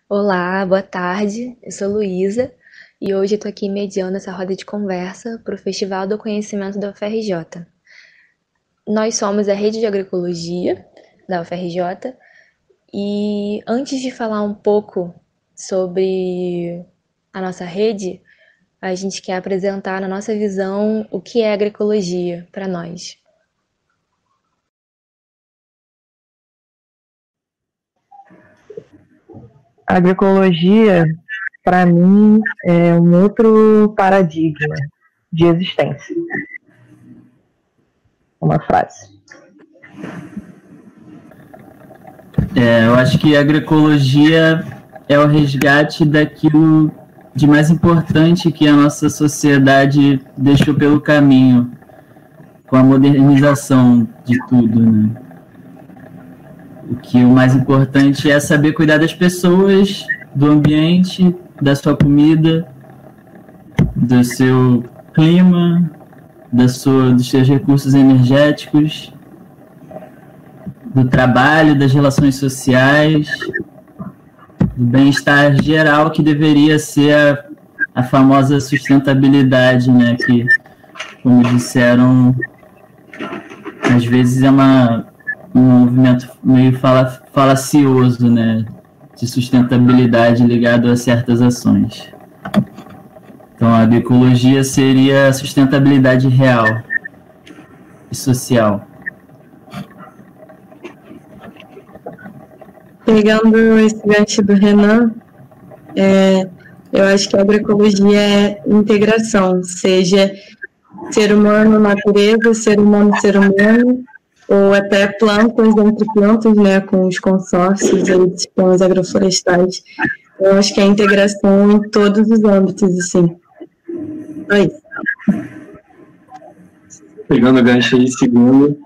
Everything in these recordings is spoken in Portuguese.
Olá, boa tarde. Eu sou Luísa e hoje estou aqui mediando essa roda de conversa para o Festival do Conhecimento da UFRJ. Nós somos a Rede de Agroecologia da UFRJ e antes de falar um pouco sobre a nossa rede, a gente quer apresentar na nossa visão o que é agroecologia para nós. A agroecologia, para mim, é um outro paradigma de existência. Uma frase. Eu acho que a agroecologia é o resgate daquilo de mais importante que a nossa sociedade deixou pelo caminho, com a modernização de tudo, né? O mais importante é saber cuidar das pessoas, do ambiente, da sua comida, do seu clima, dos seus recursos energéticos, do trabalho, das relações sociais, do bem-estar geral, que deveria ser a famosa sustentabilidade, né? Que, como disseram, às vezes é um movimento meio falacioso, né, de sustentabilidade ligado a certas ações. Então, a agroecologia seria a sustentabilidade real e social. Pegando esse gancho do Renan, eu acho que a agroecologia é integração, seja ser humano, natureza, ser humano, ou até plantas entre plantas, né, com os consórcios aí de sistemas agroflorestais. Eu acho que é a integração em todos os âmbitos, assim. É isso. Pegando o gancho aí, segundo,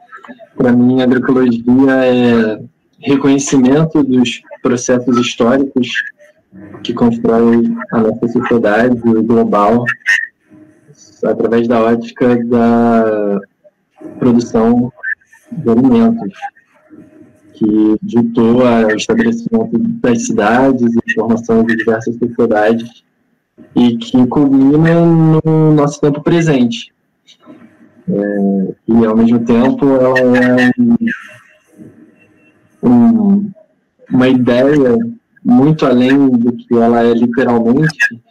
para mim, a agroecologia é reconhecimento dos processos históricos que constroem a nossa sociedade global através da ótica da produção de alimentos, que ditou o estabelecimento das cidades e formação de diversas sociedades e que culmina no nosso tempo presente. E, ao mesmo tempo, ela é uma ideia muito além do que ela é literalmente,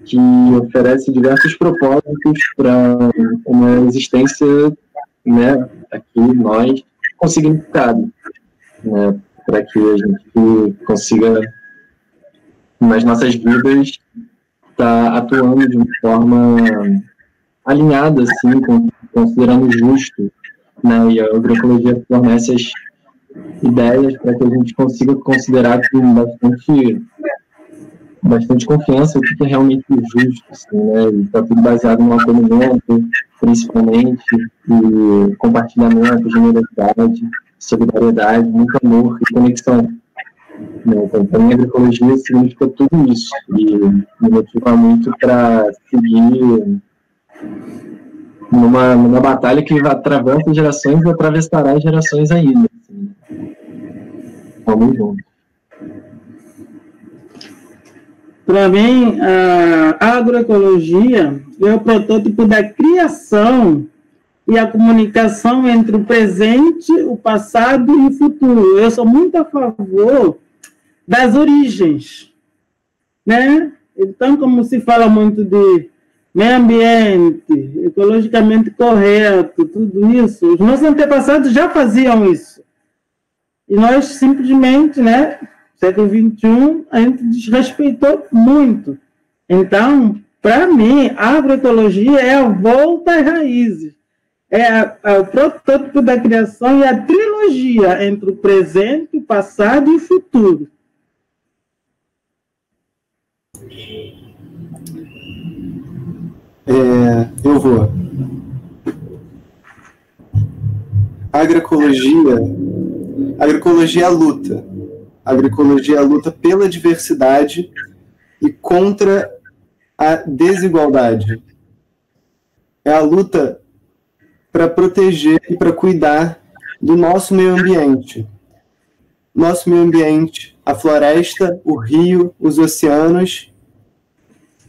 que oferece diversos propósitos para uma existência, né, aqui nós, com significado, né, para que a gente consiga, nas nossas vidas, estar atuando de uma forma alinhada, assim, considerando justo, né, e a agroecologia fornece as ideias para que a gente consiga considerar com bastante confiança o que é realmente justo, assim, né? E está tudo baseado no acolhimento, principalmente, e compartilhamento, generosidade, solidariedade, muito amor e conexão. Né? Então, para mim, a agroecologia significa tudo isso e me motiva muito para seguir numa batalha que atravessa gerações e atravessará gerações ainda. Assim. Vamos juntos. Para mim, a agroecologia é o protótipo da criação e a comunicação entre o presente, o passado e o futuro. Eu sou muito a favor das origens, né? Então, como se fala muito de meio ambiente, ecologicamente correto, tudo isso, os nossos antepassados já faziam isso. E nós simplesmente, né, século XXI, a gente desrespeitou muito. Então, para mim, a agroecologia é a volta às raízes. É o protótipo da criação e a trilogia entre o presente, o passado e o futuro. Eu vou. A agroecologia é a luta. A agroecologia é a luta pela diversidade e contra a desigualdade. É a luta para proteger e para cuidar do nosso meio ambiente. nosso meio ambiente, a floresta, o rio, os oceanos,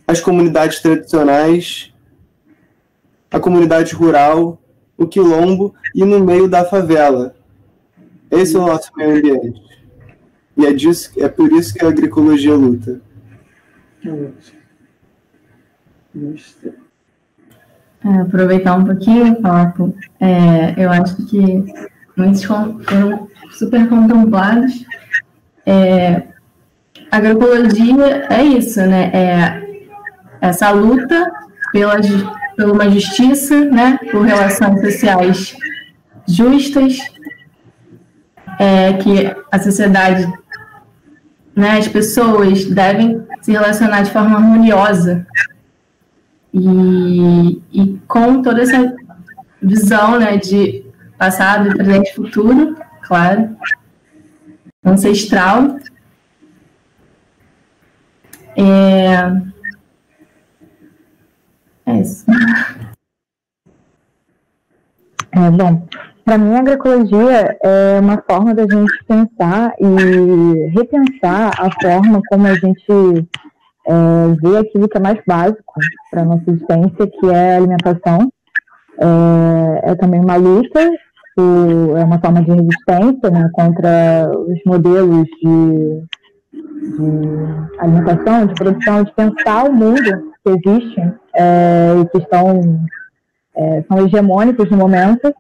as comunidades tradicionais, a comunidade rural, o quilombo e no meio da favela. Esse é o nosso meio ambiente. E é por isso que a agroecologia luta. Aproveitar um pouquinho, Papo. Eu acho que muitos foram super contemplados. A agroecologia é isso, né? Essa luta por uma justiça, né? Por relações sociais justas, que a sociedade, né? As pessoas devem se relacionar de forma harmoniosa. E com toda essa visão, né, de passado, presente e futuro, claro, ancestral. É isso. Bom, para mim a agroecologia é uma forma da gente pensar e repensar a forma como a gente vê aquilo que é mais básico para a nossa existência, que é a alimentação. É também uma luta, é uma forma de resistência, né, contra os modelos de alimentação, de produção, de pensar o mundo que existe e que são hegemônicos no momento,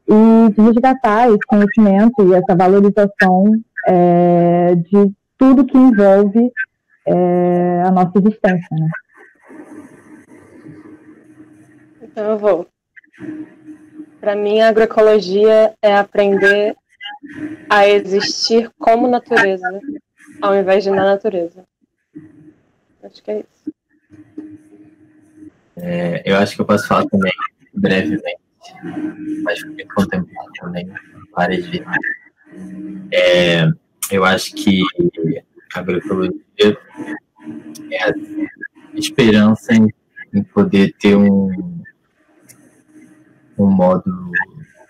e de resgatar esse conhecimento e essa valorização de tudo que envolve a nossa existência, né? Então eu vou. Para mim, a agroecologia é aprender a existir como natureza, ao invés de na natureza. Acho que é isso. Eu acho que eu posso falar também, brevemente, mas fui contemplado também várias vezes. Eu acho que a agroecologia é a esperança em poder ter um modo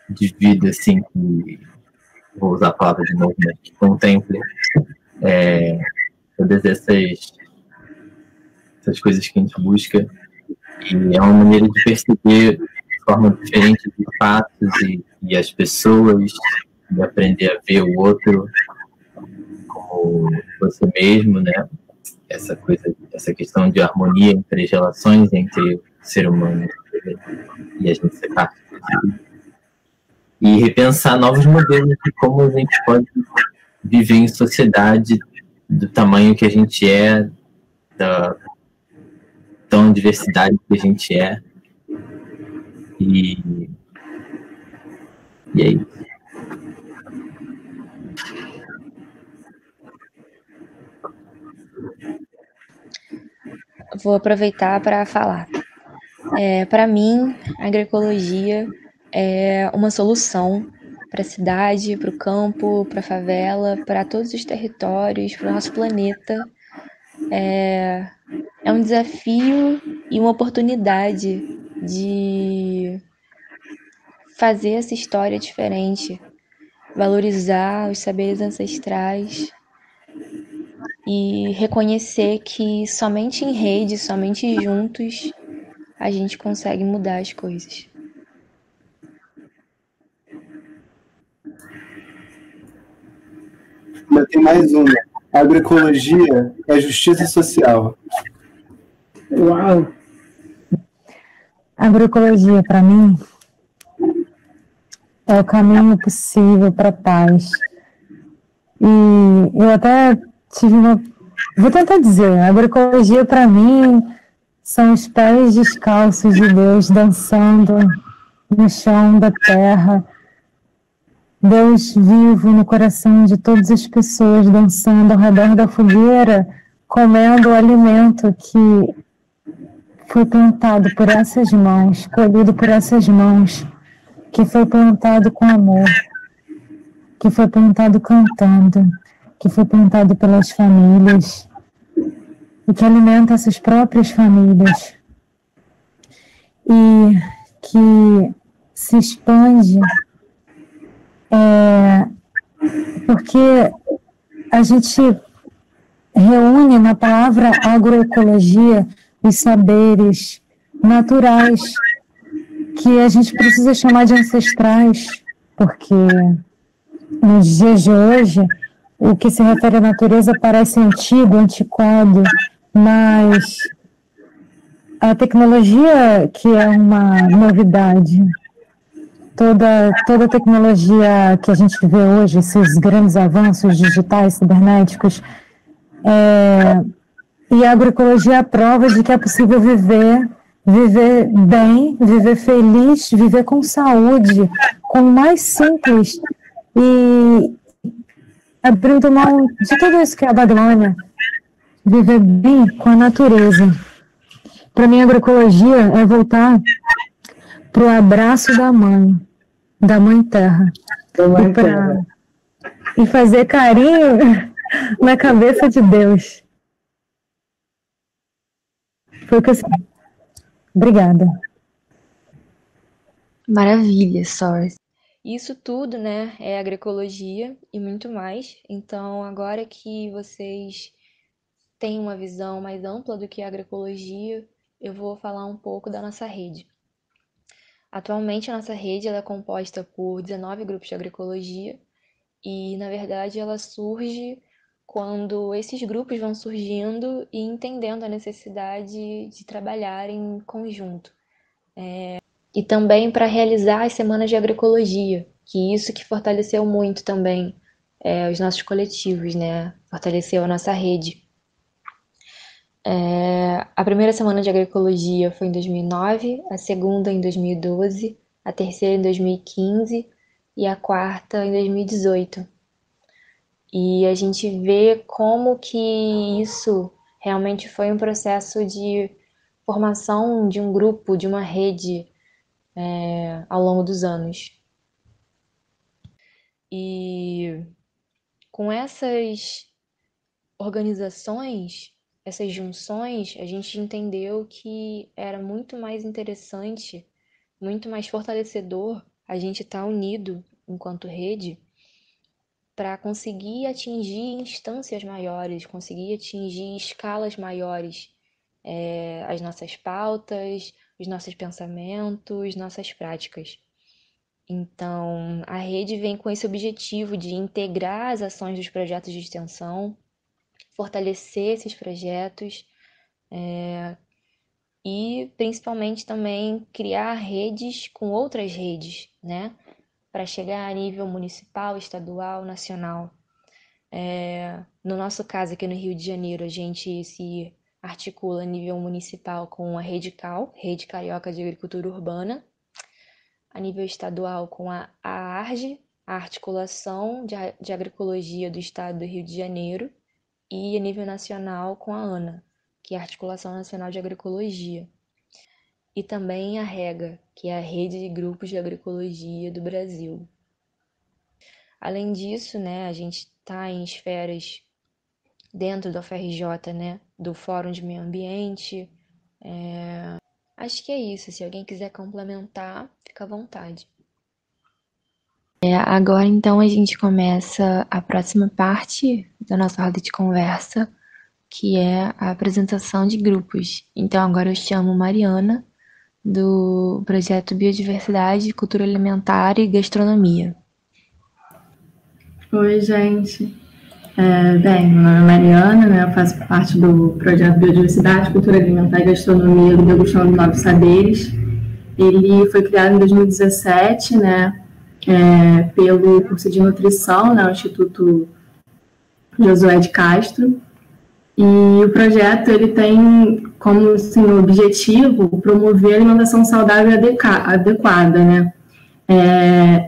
de vida, assim, que, vou usar a palavra de novo, né, que contemple todas essas coisas que a gente busca, e é uma maneira de perceber de forma diferente os fatos e as pessoas, de aprender a ver o outro como você mesmo, né? Essa questão de harmonia entre as relações entre o ser humano e a gente ser parte disso. E repensar novos modelos de como a gente pode viver em sociedade do tamanho que a gente é, da diversidade que a gente é. E é isso. Vou aproveitar para falar. Para mim, a agroecologia é uma solução para a cidade, para o campo, para a favela, para todos os territórios, para o nosso planeta. É um desafio e uma oportunidade de fazer essa história diferente, valorizar os saberes ancestrais e reconhecer que somente em rede, somente juntos, a gente consegue mudar as coisas. Mas tem mais uma. A agroecologia é justiça social. Uau! A agroecologia, para mim, é o caminho possível para a paz. E eu até tive uma... Vou tentar dizer, a agroecologia, para mim, são os pés descalços de Deus dançando no chão da terra. Deus vivo no coração de todas as pessoas, dançando ao redor da fogueira, comendo o alimento que foi plantado por essas mãos, colhido por essas mãos, que foi plantado com amor, que foi plantado cantando, que foi plantado pelas famílias e que alimenta essas próprias famílias e que se expande porque a gente reúne na palavra agroecologia os saberes naturais que a gente precisa chamar de ancestrais, porque nos dias de hoje o que se refere à natureza parece antigo, antiquado, mas a tecnologia, que é uma novidade, toda a tecnologia que a gente vê hoje, esses grandes avanços digitais, cibernéticos, e a agroecologia é a prova de que é possível viver bem, viver feliz, viver com saúde, com o mais simples e abrindo mão de tudo isso que é a Babilônia, viver bem com a natureza. Para mim, a agroecologia é voltar para o abraço da mãe terra, e fazer carinho na cabeça de Deus. Foi o que eu sei. Obrigada. Maravilha, Soros. Isso tudo, né, é agroecologia e muito mais. Então, agora que vocês têm uma visão mais ampla do que é agroecologia, eu vou falar um pouco da nossa rede. Atualmente, a nossa rede ela é composta por 19 grupos de agroecologia e, na verdade, ela surge quando esses grupos vão surgindo e entendendo a necessidade de trabalhar em conjunto. E também para realizar as semanas de agroecologia, que isso que fortaleceu muito também os nossos coletivos, né? Fortaleceu a nossa rede. A primeira semana de agroecologia foi em 2009, a segunda em 2012, a terceira em 2015 e a quarta em 2018. E a gente vê como que isso realmente foi um processo de formação de um grupo, de uma rede ao longo dos anos. E com essas organizações, essas junções, a gente entendeu que era muito mais interessante, muito mais fortalecedor a gente estar unido enquanto rede para conseguir atingir instâncias maiores, conseguir atingir escalas maiores, as nossas pautas, os nossos pensamentos, nossas práticas. Então, a rede vem com esse objetivo de integrar as ações dos projetos de extensão, fortalecer esses projetos e, principalmente, também criar redes com outras redes, né? Para chegar a nível municipal, estadual, nacional. No nosso caso, aqui no Rio de Janeiro, a gente se articula a nível municipal com a Rede CAL, Rede Carioca de Agricultura Urbana, a nível estadual com a ARGE, a Articulação de Agroecologia do Estado do Rio de Janeiro, e a nível nacional com a ANA, que é a Articulação Nacional de Agroecologia. E também a REGA, que é a Rede de Grupos de Agroecologia do Brasil. Além disso, né, a gente está em esferas dentro da UFRJ, né, do Fórum de Meio Ambiente. Acho que é isso. Se alguém quiser complementar, fica à vontade. Agora, então, a gente começa a próxima parte da nossa roda de conversa, que é a apresentação de grupos. Então, agora eu chamo Mariana, do projeto Biodiversidade, Cultura Alimentar e Gastronomia. Oi, gente. Bem, meu nome é Mariana, né? Eu faço parte do projeto Biodiversidade, Cultura Alimentar e Gastronomia do Degustando Novos Saberes. Ele foi criado em 2017, né? Pelo curso de nutrição, né? O Instituto Josué de Castro. E o projeto ele tem como assim, objetivo promover a alimentação saudável e adequada, né?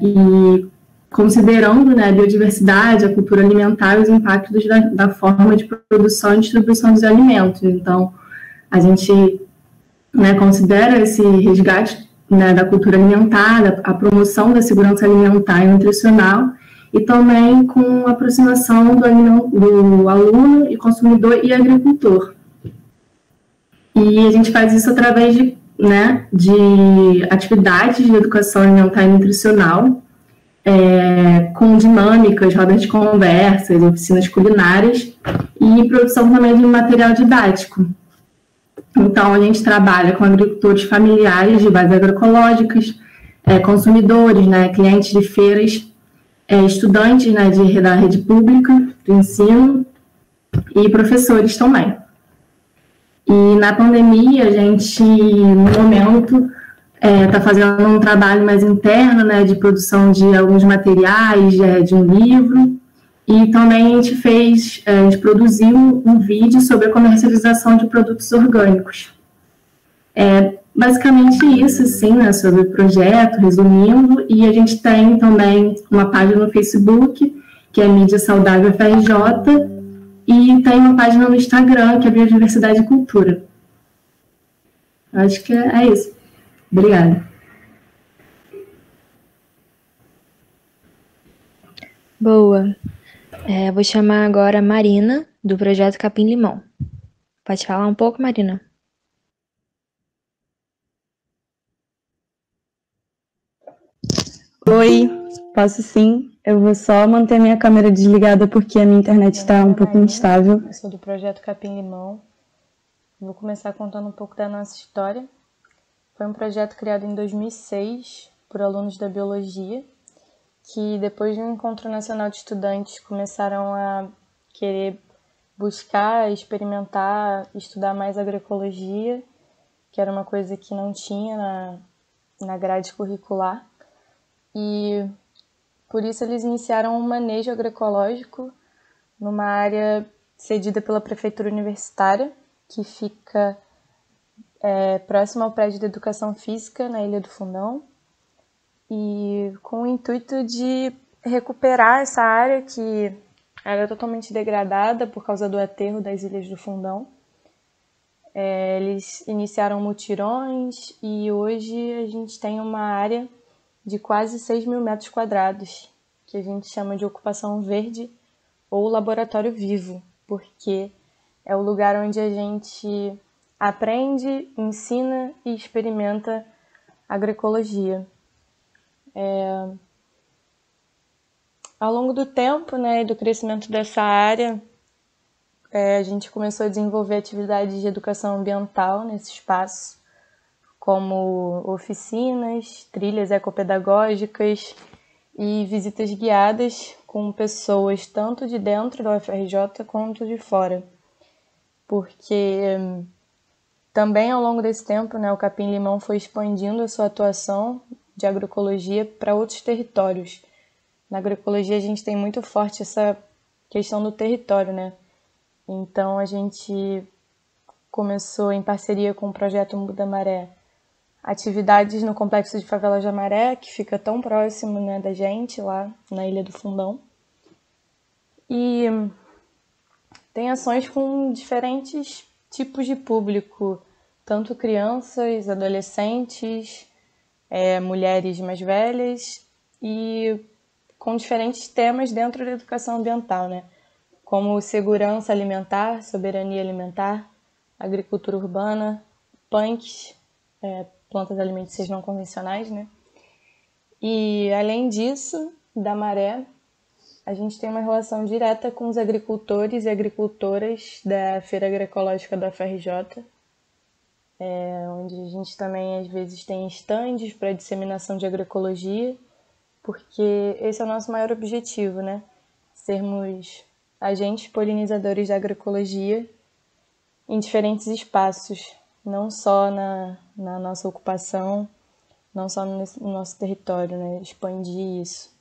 E considerando, né, a biodiversidade, a cultura alimentar e os impactos da forma de produção e distribuição dos alimentos. Então, a gente, né, considera esse resgate, né, da cultura alimentar, a promoção da segurança alimentar e nutricional, e também com a aproximação do aluno e consumidor e agricultor. E a gente faz isso através de atividades de educação alimentar e nutricional, com dinâmicas, rodas de conversas, oficinas culinárias e produção também de material didático. Então, a gente trabalha com agricultores familiares de bases agroecológicas, consumidores, né, clientes de feiras, estudantes, né, da rede pública do ensino e professores também. E na pandemia, a gente, no momento, está fazendo um trabalho mais interno, né, de produção de alguns materiais, de um livro, e também a gente produziu um vídeo sobre a comercialização de produtos orgânicos. Basicamente isso, assim, né, sobre o projeto, resumindo, e a gente tem também uma página no Facebook, que é Mídia Saudável FRJ, e tem uma página no Instagram, que é Biodiversidade e Cultura. Acho que é isso. Obrigada. Boa. Vou chamar agora a Marina, do projeto Capim Limão. Pode falar um pouco, Marina? Oi, posso sim. Eu vou só manter minha câmera desligada porque a minha internet está um pouco instável. Eu sou do projeto Capim Limão. Vou começar contando um pouco da nossa história. Foi um projeto criado em 2006 por alunos da biologia, que depois de um encontro nacional de estudantes começaram a querer buscar, experimentar, estudar mais agroecologia, que era uma coisa que não tinha na grade curricular. E por isso eles iniciaram um manejo agroecológico numa área cedida pela prefeitura universitária, que fica próximo ao prédio de educação física, na Ilha do Fundão, e com o intuito de recuperar essa área que era totalmente degradada por causa do aterro das Ilhas do Fundão. Eles iniciaram mutirões e hoje a gente tem uma área de quase 6 mil metros quadrados, que a gente chama de ocupação verde ou laboratório vivo, porque é o lugar onde a gente aprende, ensina e experimenta agroecologia. Ao longo do tempo, né, e do crescimento dessa área, a gente começou a desenvolver atividades de educação ambiental nesse espaço, como oficinas, trilhas ecopedagógicas e visitas guiadas com pessoas tanto de dentro da UFRJ quanto de fora. Porque também ao longo desse tempo, né, o Capim Limão foi expandindo a sua atuação de agroecologia para outros territórios. Na agroecologia a gente tem muito forte essa questão do território, né? Então a gente começou em parceria com o projeto Muda Maré atividades no complexo de Favela Jamaré, que fica tão próximo, né, da gente, lá na Ilha do Fundão. E tem ações com diferentes tipos de público, tanto crianças, adolescentes, mulheres mais velhas, e com diferentes temas dentro da educação ambiental, né, como segurança alimentar, soberania alimentar, agricultura urbana, punks, plantas alimentícias não convencionais, né? E, além disso, da Maré, a gente tem uma relação direta com os agricultores e agricultoras da Feira Agroecológica da UFRJ, onde a gente também, às vezes, tem estandes para disseminação de agroecologia, porque esse é o nosso maior objetivo, né? Sermos agentes polinizadores da agroecologia em diferentes espaços, não só na nossa ocupação, não só no nosso território, né? Expandir isso.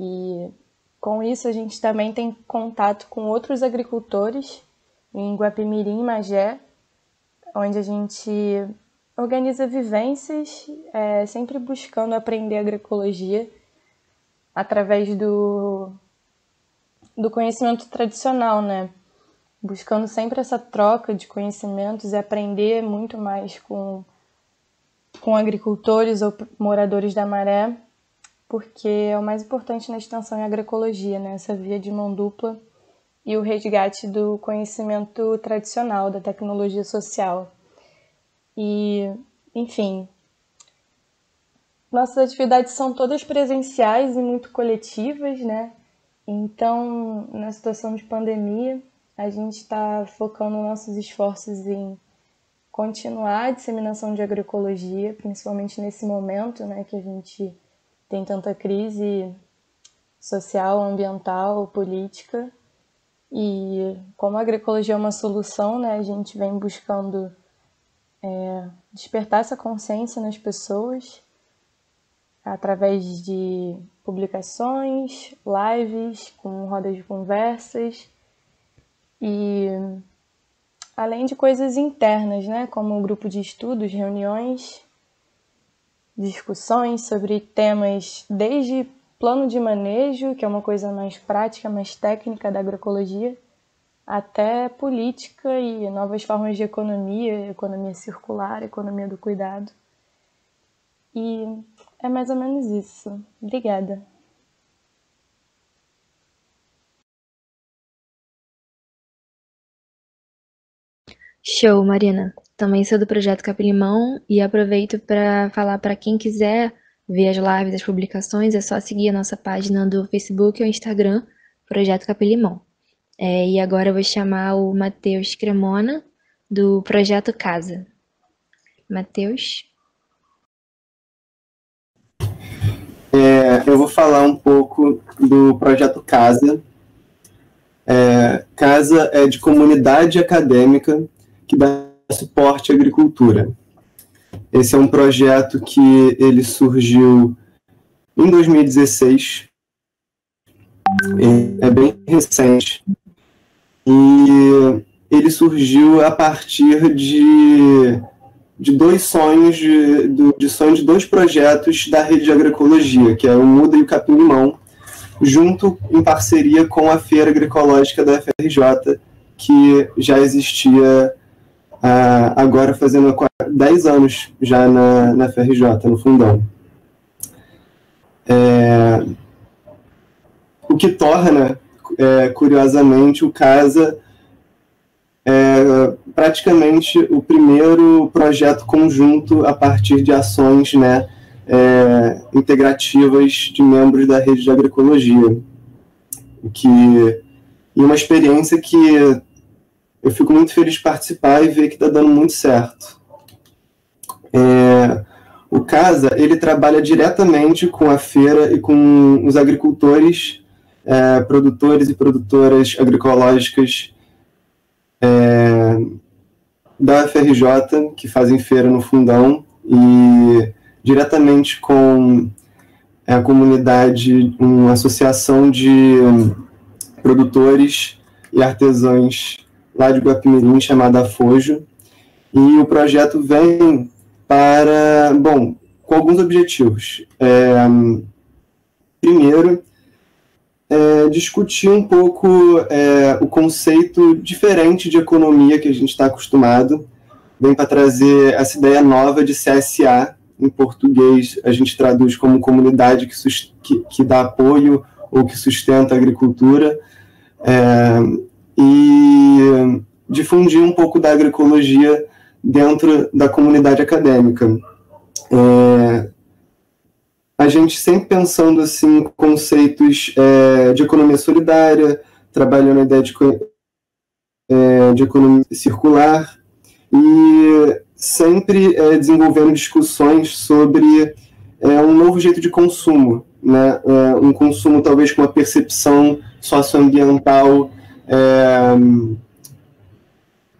E com isso a gente também tem contato com outros agricultores em Guapimirim e Magé, onde a gente organiza vivências, sempre buscando aprender agroecologia através do conhecimento tradicional, né? Buscando sempre essa troca de conhecimentos e aprender muito mais com agricultores ou moradores da Maré, porque é o mais importante na extensão em agroecologia, né? Essa via de mão dupla e o resgate do conhecimento tradicional, da tecnologia social. E, enfim, nossas atividades são todas presenciais e muito coletivas, né? Então, na situação de pandemia, a gente está focando nossos esforços em continuar a disseminação de agroecologia, principalmente nesse momento, né, que a gente tem tanta crise social, ambiental, política. E como a agroecologia é uma solução, né, a gente vem buscando despertar essa consciência nas pessoas através de publicações, lives, com rodas de conversas e além de coisas internas, né, como grupo de estudos, reuniões, discussões sobre temas desde plano de manejo, que é uma coisa mais prática, mais técnica da agroecologia, até política e novas formas de economia, economia circular, economia do cuidado. E é mais ou menos isso. Obrigada. Show, Marina. Também sou do Projeto Capim-Limão e aproveito para falar para quem quiser ver as lives, as publicações, é só seguir a nossa página do Facebook ou Instagram, Projeto Capim-Limão. E agora eu vou chamar o Matheus Cremona, do Projeto Casa. Matheus? Eu vou falar um pouco do Projeto Casa. Casa é de comunidade acadêmica que dá suporte à agricultura. Esse é um projeto que ele surgiu em 2016, é bem recente, e ele surgiu a partir de dois sonhos, de sonhos de dois projetos da rede de agroecologia, que é o Muda e o Capim-Limão, junto em parceria com a Feira Agroecológica da FRJ, que já existia agora fazendo 10 anos já na FRJ, no Fundão. O que torna, curiosamente, o Casa praticamente o primeiro projeto conjunto a partir de ações, né, integrativas de membros da rede de agroecologia. E uma experiência que eu fico muito feliz de participar e ver que está dando muito certo. O Casa, ele trabalha diretamente com a feira e com os agricultores, produtores e produtoras agroecológicas da FRJ, que fazem feira no Fundão, e diretamente com a comunidade, uma associação de produtores e artesãos lá de Guapimirim, chamada Afojo, e o projeto vem com alguns objetivos. Primeiro, discutir um pouco o conceito diferente de economia que a gente está acostumado, vem para trazer essa ideia nova de CSA, em português a gente traduz como comunidade que dá apoio ou que sustenta a agricultura, e difundir um pouco da agroecologia dentro da comunidade acadêmica. A gente sempre pensando assim, conceitos de economia solidária, trabalhando a ideia de economia circular, e sempre desenvolvendo discussões sobre um novo jeito de consumo, né? Um consumo talvez com uma percepção socioambiental,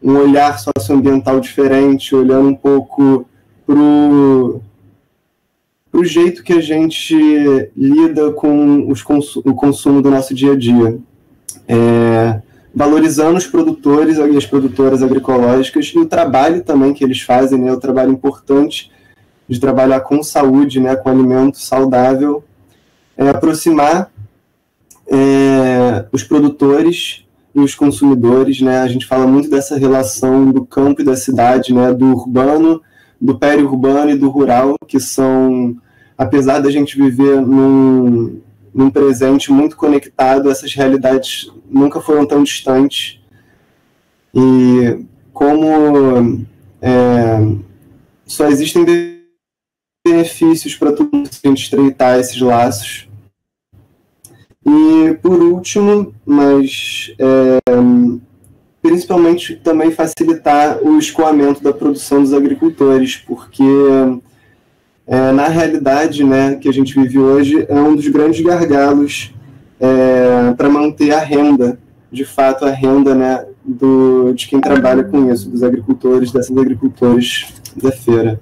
um olhar socioambiental diferente, olhando um pouco para o jeito que a gente lida com o consumo do nosso dia a dia. Valorizando os produtores e as produtoras agroecológicas e o trabalho também que eles fazem, né, o trabalho importante de trabalhar com saúde, né, com alimento saudável, aproximar os produtores e os consumidores, né? A gente fala muito dessa relação do campo e da cidade, né, do urbano, do periurbano e do rural, que são, apesar da gente viver num presente muito conectado, essas realidades nunca foram tão distantes. E como só existem benefícios para todo mundo se a gente estreitar esses laços. E, por último, mas principalmente também facilitar o escoamento da produção dos agricultores, porque na realidade, né, que a gente vive hoje, é um dos grandes gargalos para manter a renda, de fato a renda, né, de quem trabalha com isso, dos agricultores, desses agricultores da feira.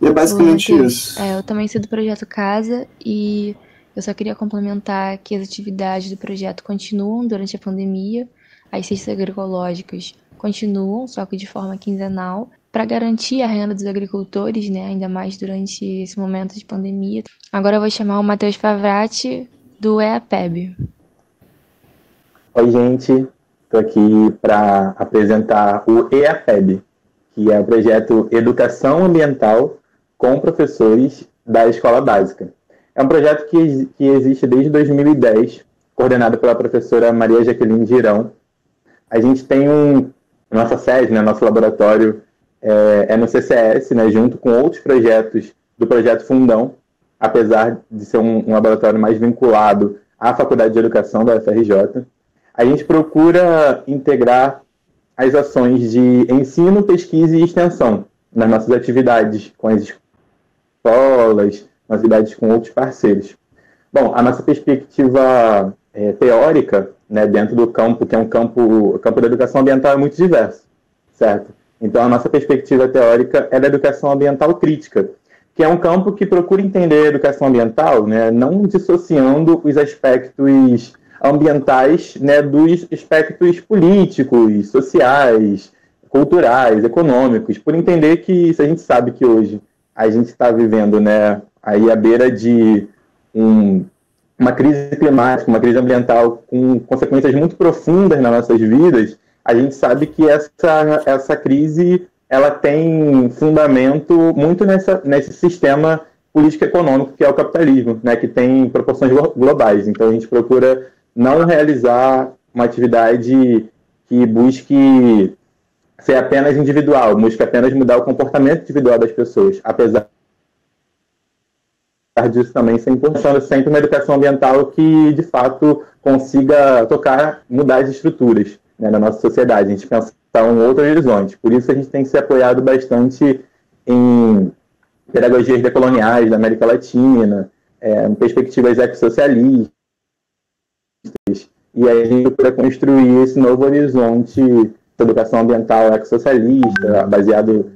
E é basicamente isso. Eu também sou do Projeto Casa e eu só queria complementar que as atividades do projeto continuam durante a pandemia. As cestas agroecológicas continuam, só que de forma quinzenal, para garantir a renda dos agricultores, né, ainda mais durante esse momento de pandemia. Agora eu vou chamar o Matheus Favrati, do EAPEB. Oi, gente. Estou aqui para apresentar o EAPEB, que é o projeto Educação Ambiental com Professores da Escola Básica. É um projeto que existe desde 2010, coordenado pela professora Maria Jaqueline Girão. A gente tem nossa sede, né, nosso laboratório no CCS, né, junto com outros projetos do Projeto Fundão, apesar de ser um laboratório mais vinculado à Faculdade de Educação da UFRJ. A gente procura integrar as ações de ensino, pesquisa e extensão nas nossas atividades com as escolas, nas atividades com outros parceiros. Bom, a nossa perspectiva teórica, né, dentro do campo, que é o campo da educação ambiental, é muito diverso, certo? Então, a nossa perspectiva teórica é da educação ambiental crítica, que é um campo que procura entender a educação ambiental, né, não dissociando os aspectos ambientais, né, dos aspectos políticos, sociais, culturais, econômicos, por entender que, se a gente sabe que hoje a gente está vivendo, né, aí à beira de uma crise climática, uma crise ambiental com consequências muito profundas nas nossas vidas, a gente sabe que essa crise ela tem fundamento muito nesse sistema político-econômico que é o capitalismo, né, que tem proporções globais. Então, a gente procura não realizar uma atividade que busque ser apenas individual, busque apenas mudar o comportamento individual das pessoas, apesar disso também ser importante, sempre uma educação ambiental que, de fato, consiga mudar as estruturas, né, na nossa sociedade. A gente pensar um outro horizonte. Por isso a gente tem se apoiado bastante em pedagogias decoloniais da América Latina, em perspectivas ecossocialistas, e aí a gente procura construir esse novo horizonte de educação ambiental ecossocialista, baseado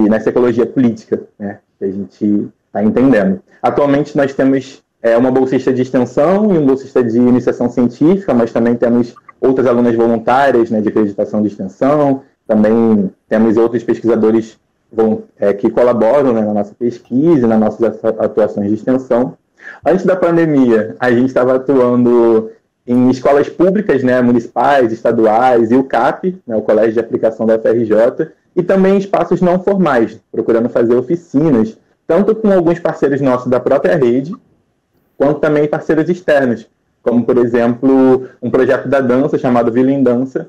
nessa ecologia política, né, que a gente está entendendo. Atualmente nós temos uma bolsista de extensão e um bolsista de iniciação científica, mas também temos outras alunas voluntárias, né, de acreditação de extensão, também temos outros pesquisadores que colaboram, né, na nossa pesquisa e nas nossas atuações de extensão. Antes da pandemia, a gente estava atuando em escolas públicas, né, municipais, estaduais, e o CAP, né, o Colégio de Aplicação da UFRJ, e também em espaços não formais, procurando fazer oficinas, tanto com alguns parceiros nossos da própria rede, quanto também parceiros externos, como, por exemplo, um projeto da dança chamado Vila em Dança,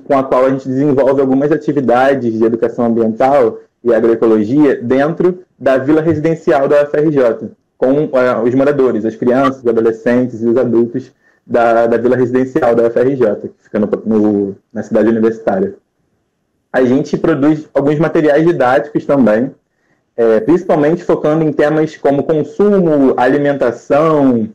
com a qual a gente desenvolve algumas atividades de educação ambiental e agroecologia dentro da vila residencial da UFRJ, com os moradores, as crianças, os adolescentes e os adultos da vila residencial da UFRJ, que fica na cidade universitária. A gente produz alguns materiais didáticos também, principalmente focando em temas como consumo, alimentação,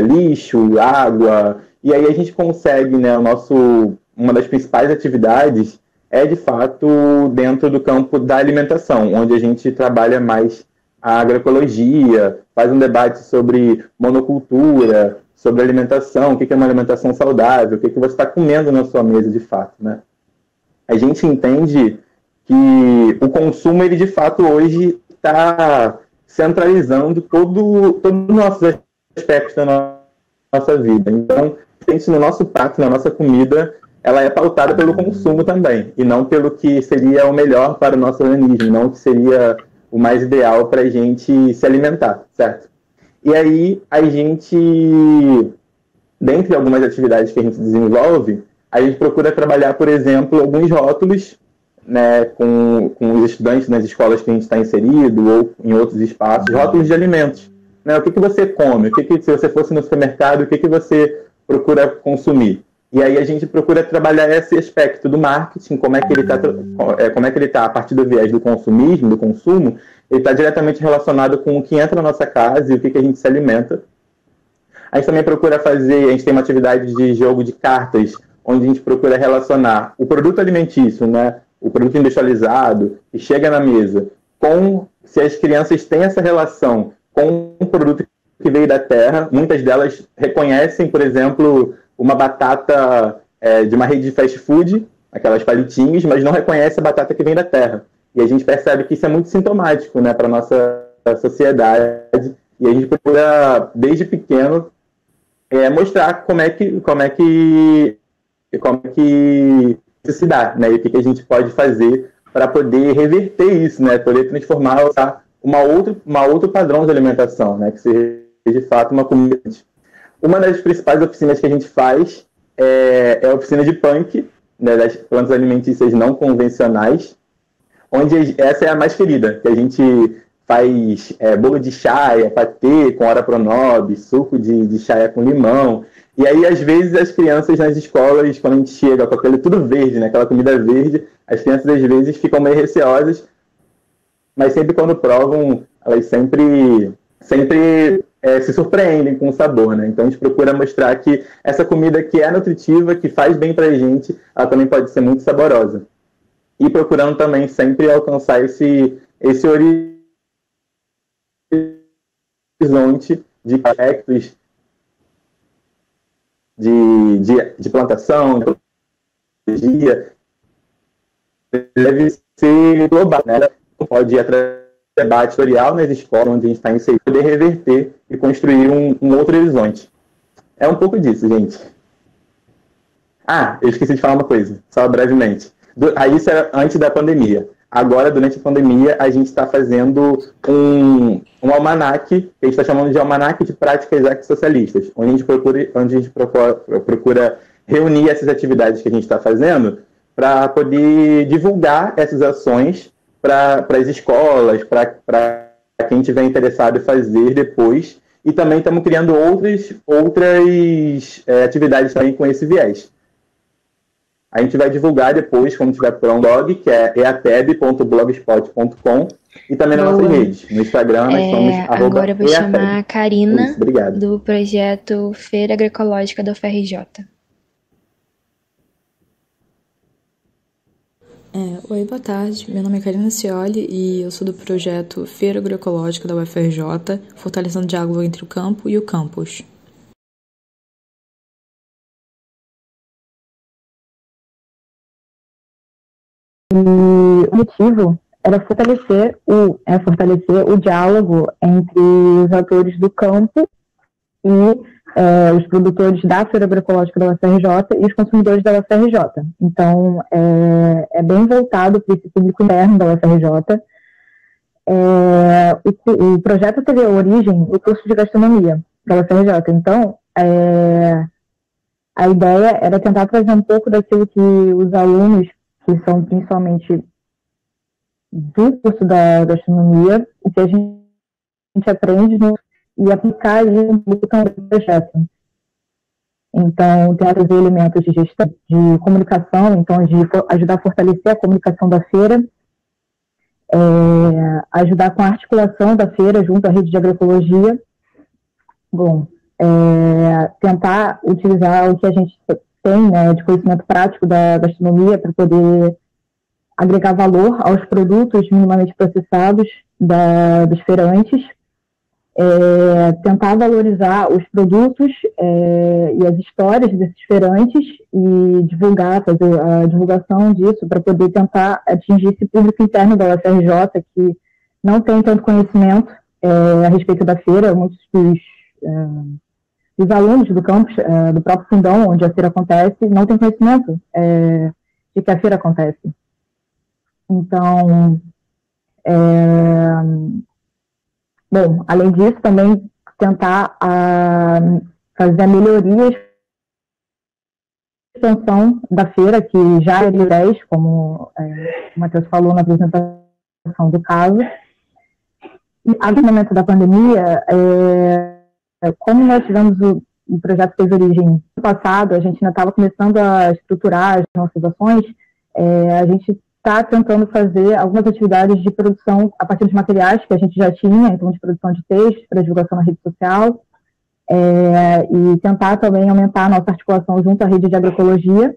lixo, água, e aí a gente consegue, né, uma das principais atividades de fato, dentro do campo da alimentação, onde a gente trabalha mais a agroecologia, faz um debate sobre monocultura, sobre alimentação, o que é uma alimentação saudável, o que você está comendo na sua mesa de fato, né? A gente entende que o consumo, ele de fato hoje está centralizando todos os nossos aspectos da nossa vida. Então, no nosso prato, na nossa comida, ela é pautada pelo consumo também, e não pelo que seria o melhor para o nosso organismo, não o que seria o mais ideal para a gente se alimentar, certo? E aí, a gente, dentre algumas atividades que a gente desenvolve, a gente procura trabalhar, por exemplo, alguns rótulos né, com os estudantes nas escolas que a gente está inserido ou em outros espaços, rótulos de alimentos. Né? O que você come? Se você fosse no supermercado, o que você procura consumir? E aí a gente procura trabalhar esse aspecto do marketing, como é que ele está a partir do viés do consumismo, do consumo, ele está diretamente relacionado com o que entra na nossa casa e o que a gente se alimenta. A gente também procura a gente tem uma atividade de jogo de cartas, onde a gente procura relacionar o produto alimentício, né, o produto industrializado, que chega na mesa, se as crianças têm essa relação com um produto que veio da terra, muitas delas reconhecem, por exemplo, uma batata de uma rede de fast food, aquelas palitinhos, mas não reconhece a batata que vem da terra. E a gente percebe que isso é muito sintomático, né, para a nossa sociedade. E a gente procura, desde pequeno, mostrar como é que isso se dá, né, e o que a gente pode fazer para poder reverter isso, né, poder transformar uma outro padrão de alimentação, né, que seja de fato uma comida. Uma das principais oficinas que a gente faz é a oficina de punk, né, das plantas alimentícias não convencionais, onde essa é a mais querida, que a gente faz bolo de chaia, patê com ora pronobe, suco de chaia com limão. E aí, às vezes, as crianças nas escolas, quando a gente chega com aquele tudo verde, né, aquela comida verde, as crianças, às vezes, ficam meio receosas, mas sempre quando provam, elas sempre se surpreendem com o sabor, né? Então, a gente procura mostrar que essa comida que é nutritiva, que faz bem pra gente, ela também pode ser muito saborosa. E procurando também sempre alcançar esse horizonte de aspectos de plantação, de tecnologia, deve ser global, né? Pode ir atrás do debate editorial nas escolas onde a gente está inserido, poder reverter e construir um outro horizonte. É um pouco disso, gente. Eu esqueci de falar uma coisa, só brevemente. Isso era antes da pandemia. Agora, durante a pandemia, a gente está fazendo um almanaque, que a gente está chamando de almanaque de práticas ecossocialistas, onde a gente procura reunir essas atividades que a gente está fazendo para poder divulgar essas ações para as escolas, para quem estiver interessado em fazer depois. E também estamos criando outras atividades também com esse viés. A gente vai divulgar depois, quando tiver pronto, o blog, que é eateb.blogspot.com, e também nas nossas redes. No Instagram, nós somos Agora eu vou chamar a Karina, obrigado. do projeto Feira Agroecológica da UFRJ. Oi, boa tarde. Meu nome é Karina Cioli e eu sou do projeto Feira Agroecológica da UFRJ, fortalecendo o diálogo entre o campo e o campus. O motivo era fortalecer o diálogo entre os atores do campo e os produtores da Feira Agroecológica da UFRJ e os consumidores da UFRJ. Então, é bem voltado para esse público interno da UFRJ. O projeto teve a origem no curso de gastronomia da UFRJ. Então, a ideia era tentar trazer um pouco daquilo que os alunos, que são principalmente do curso da gastronomia, o que a gente aprende e aplicar aí um pouco também no projeto. Então, tentar trazer elementos de gestão, de comunicação, então de ajudar a fortalecer a comunicação da feira, ajudar com a articulação da feira junto à rede de agroecologia. Bom, tentar utilizar o que a gente tem, né, de conhecimento prático da gastronomia para poder agregar valor aos produtos minimamente processados dos feirantes, tentar valorizar os produtos e as histórias desses feirantes e fazer a divulgação disso para poder tentar atingir esse público interno da UFRJ que não tem tanto conhecimento a respeito da feira. Muitos dos alunos do campus, do próprio fundão, onde a feira acontece, não têm conhecimento de que a feira acontece. Então, bom, além disso, também tentar fazer melhorias extensão da feira, que já é de 10, como o Matheus falou na apresentação do caso. E, no momento da pandemia, como nós tivemos o projeto fez origem no passado, a gente ainda estava começando a estruturar as nossas ações, a gente está tentando fazer algumas atividades de produção a partir dos materiais que a gente já tinha, então de produção de textos para divulgação na rede social, e tentar também aumentar a nossa articulação junto à rede de agroecologia.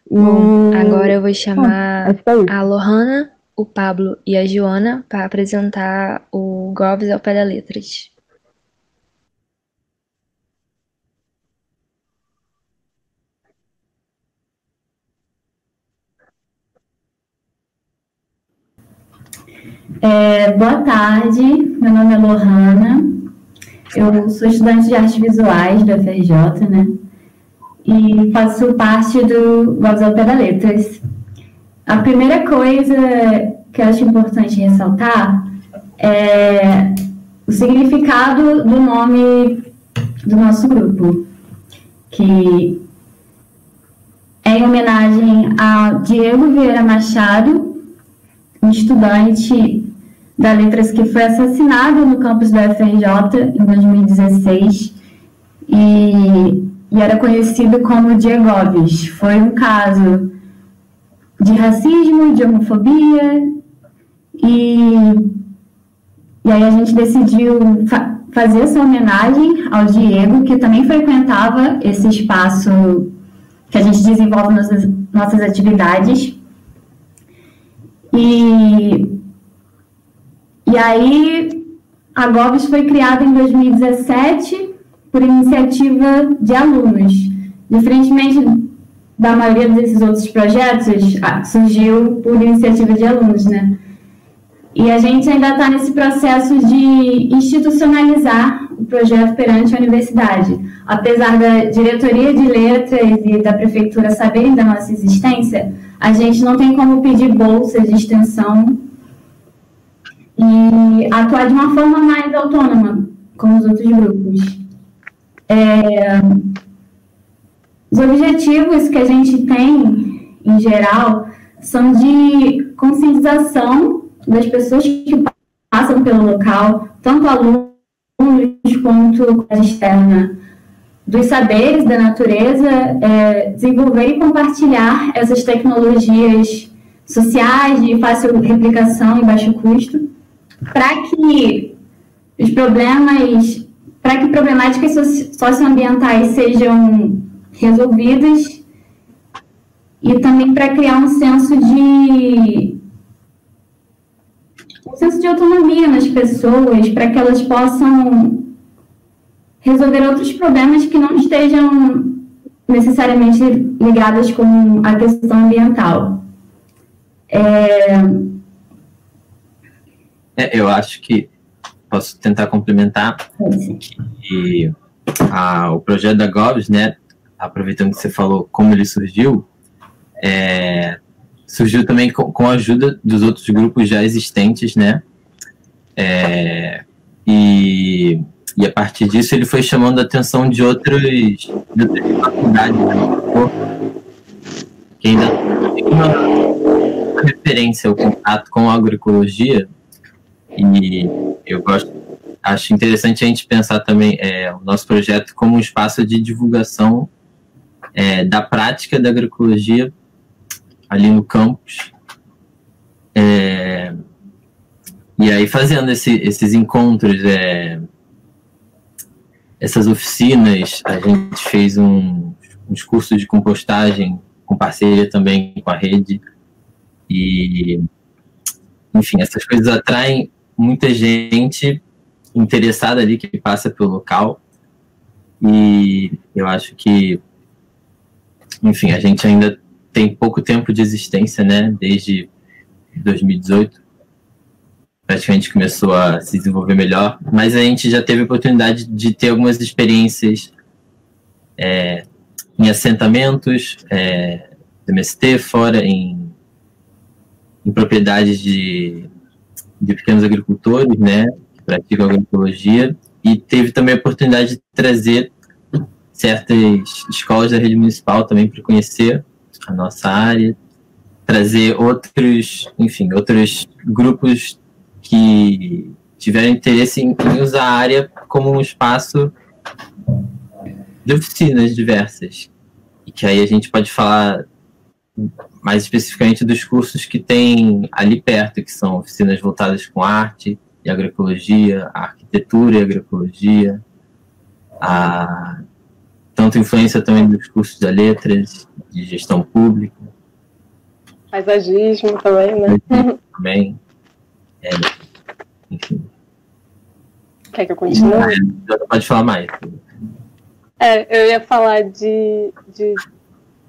Bom, agora eu vou chamar a Lohana, o Pablo e a Joana para apresentar o GOVS ao pé da letras. Boa tarde, meu nome é Lohana, eu sou estudante de artes visuais da UFRJ, né? E faço parte do GOVS ao pé da letras. A primeira coisa que eu acho importante ressaltar é o significado do nome do nosso grupo, que é em homenagem a Diego Vieira Machado, um estudante da Letras que foi assassinado no campus da UFRJ em 2016 e era conhecido como Diegoves. Foi um caso de racismo, de homofobia e aí a gente decidiu fazer essa homenagem ao Diego, que também frequentava esse espaço que a gente desenvolve nossas atividades. E aí, a GOVS foi criada em 2017 por iniciativa de alunos. Diferentemente da maioria desses outros projetos, surgiu por iniciativa de alunos, né? E a gente ainda está nesse processo de institucionalizar o projeto perante a universidade. Apesar da diretoria de letras e da prefeitura saberem da nossa existência, a gente não tem como pedir bolsa de extensão e atuar de uma forma mais autônoma, como os outros grupos. Os objetivos que a gente tem, em geral, são de conscientização das pessoas que passam pelo local, tanto alunos quanto a externa, dos saberes da natureza, desenvolver e compartilhar essas tecnologias sociais de fácil replicação e baixo custo, para que problemáticas socioambientais sejam resolvidas e também para criar um senso de autonomia nas pessoas, para que elas possam resolver outros problemas que não estejam necessariamente ligados com a questão ambiental. Eu acho que posso tentar complementar que o projeto da GOVS, né, aproveitando que você falou como ele surgiu, surgiu também com a ajuda dos outros grupos já existentes, né, e a partir disso ele foi chamando a atenção de outras faculdades, que ainda tem uma referência ao contato com a agroecologia, e acho interessante a gente pensar também o nosso projeto como um espaço de divulgação da prática da agroecologia ali no campus, e aí fazendo esses encontros, essas oficinas. A gente fez uns cursos de compostagem com parceria também com a rede, e enfim, essas coisas atraem muita gente interessada ali que passa pelo local, e eu acho que, enfim, a gente ainda tem pouco tempo de existência, né, desde 2018, praticamente começou a se desenvolver melhor, mas a gente já teve a oportunidade de ter algumas experiências em assentamentos do MST, fora em propriedades de pequenos agricultores, né, que praticam agroecologia, e teve também a oportunidade de trazer certas escolas da rede municipal também para conhecer a nossa área, trazer outros grupos que tiveram interesse em usar a área como um espaço de oficinas diversas. E que aí a gente pode falar mais especificamente dos cursos que tem ali perto, que são oficinas voltadas com arte e agroecologia, a arquitetura e agroecologia, tanto influência também dos cursos de letras, de gestão pública. Paisagismo também, né? Também. Enfim. Quer que eu continue? Pode falar mais. Eu ia falar de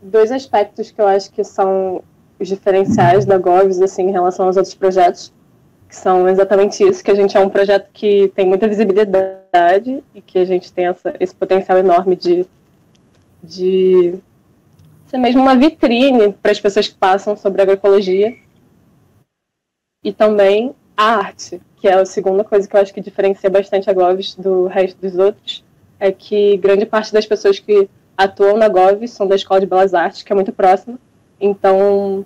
dois aspectos que eu acho que são os diferenciais da GOVES, assim, em relação aos outros projetos, que são exatamente isso, que a gente é um projeto que tem muita visibilidade e que a gente tem esse potencial enorme de ser mesmo uma vitrine para as pessoas que passam sobre agroecologia, e também a arte, que é a segunda coisa que eu acho que diferencia bastante a GOVES do resto dos outros, é que grande parte das pessoas que atuam na GOVES são da Escola de Belas Artes, que é muito próxima. Então,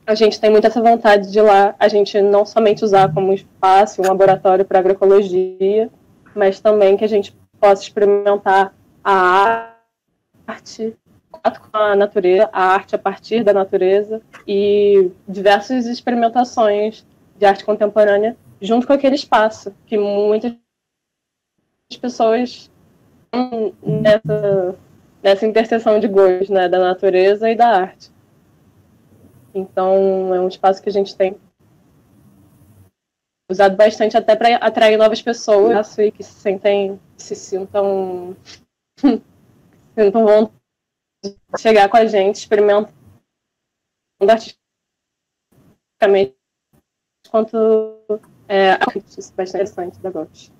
a gente tem muito essa vontade de lá a gente não somente usar como um espaço, um laboratório para agroecologia, mas também que a gente possa experimentar a arte com a natureza, a arte a partir da natureza e diversas experimentações de arte contemporânea junto com aquele espaço que muitas pessoas nessa interseção de gostos, né, da natureza e da arte. Então, é um espaço que a gente tem usado bastante até para atrair novas pessoas e que se sintam vontade de chegar com a gente, experimentando artisticamente quanto bastante interessante da GOVES.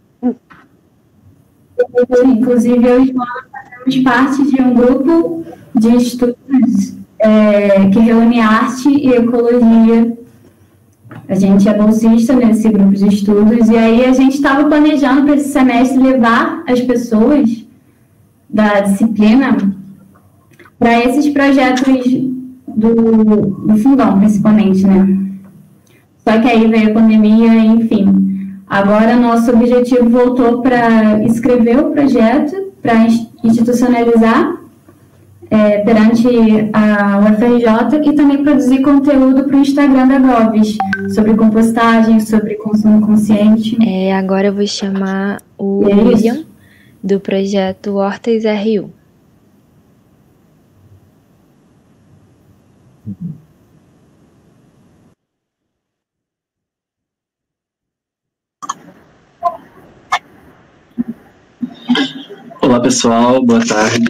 Inclusive, eu e Joana fazemos parte de um grupo de estudos que reúne arte e ecologia. A gente é bolsista nesse grupo de estudos, e aí a gente estava planejando para esse semestre levar as pessoas da disciplina para esses projetos do Fundão, principalmente, né? Só que aí veio a pandemia, enfim. Agora, nosso objetivo voltou para escrever o projeto, para institucionalizar perante a UFRJ e também produzir conteúdo para o Instagram da GOVES, sobre compostagem, sobre consumo consciente. Agora eu vou chamar o William, do projeto Hortas RU. Olá pessoal, boa tarde.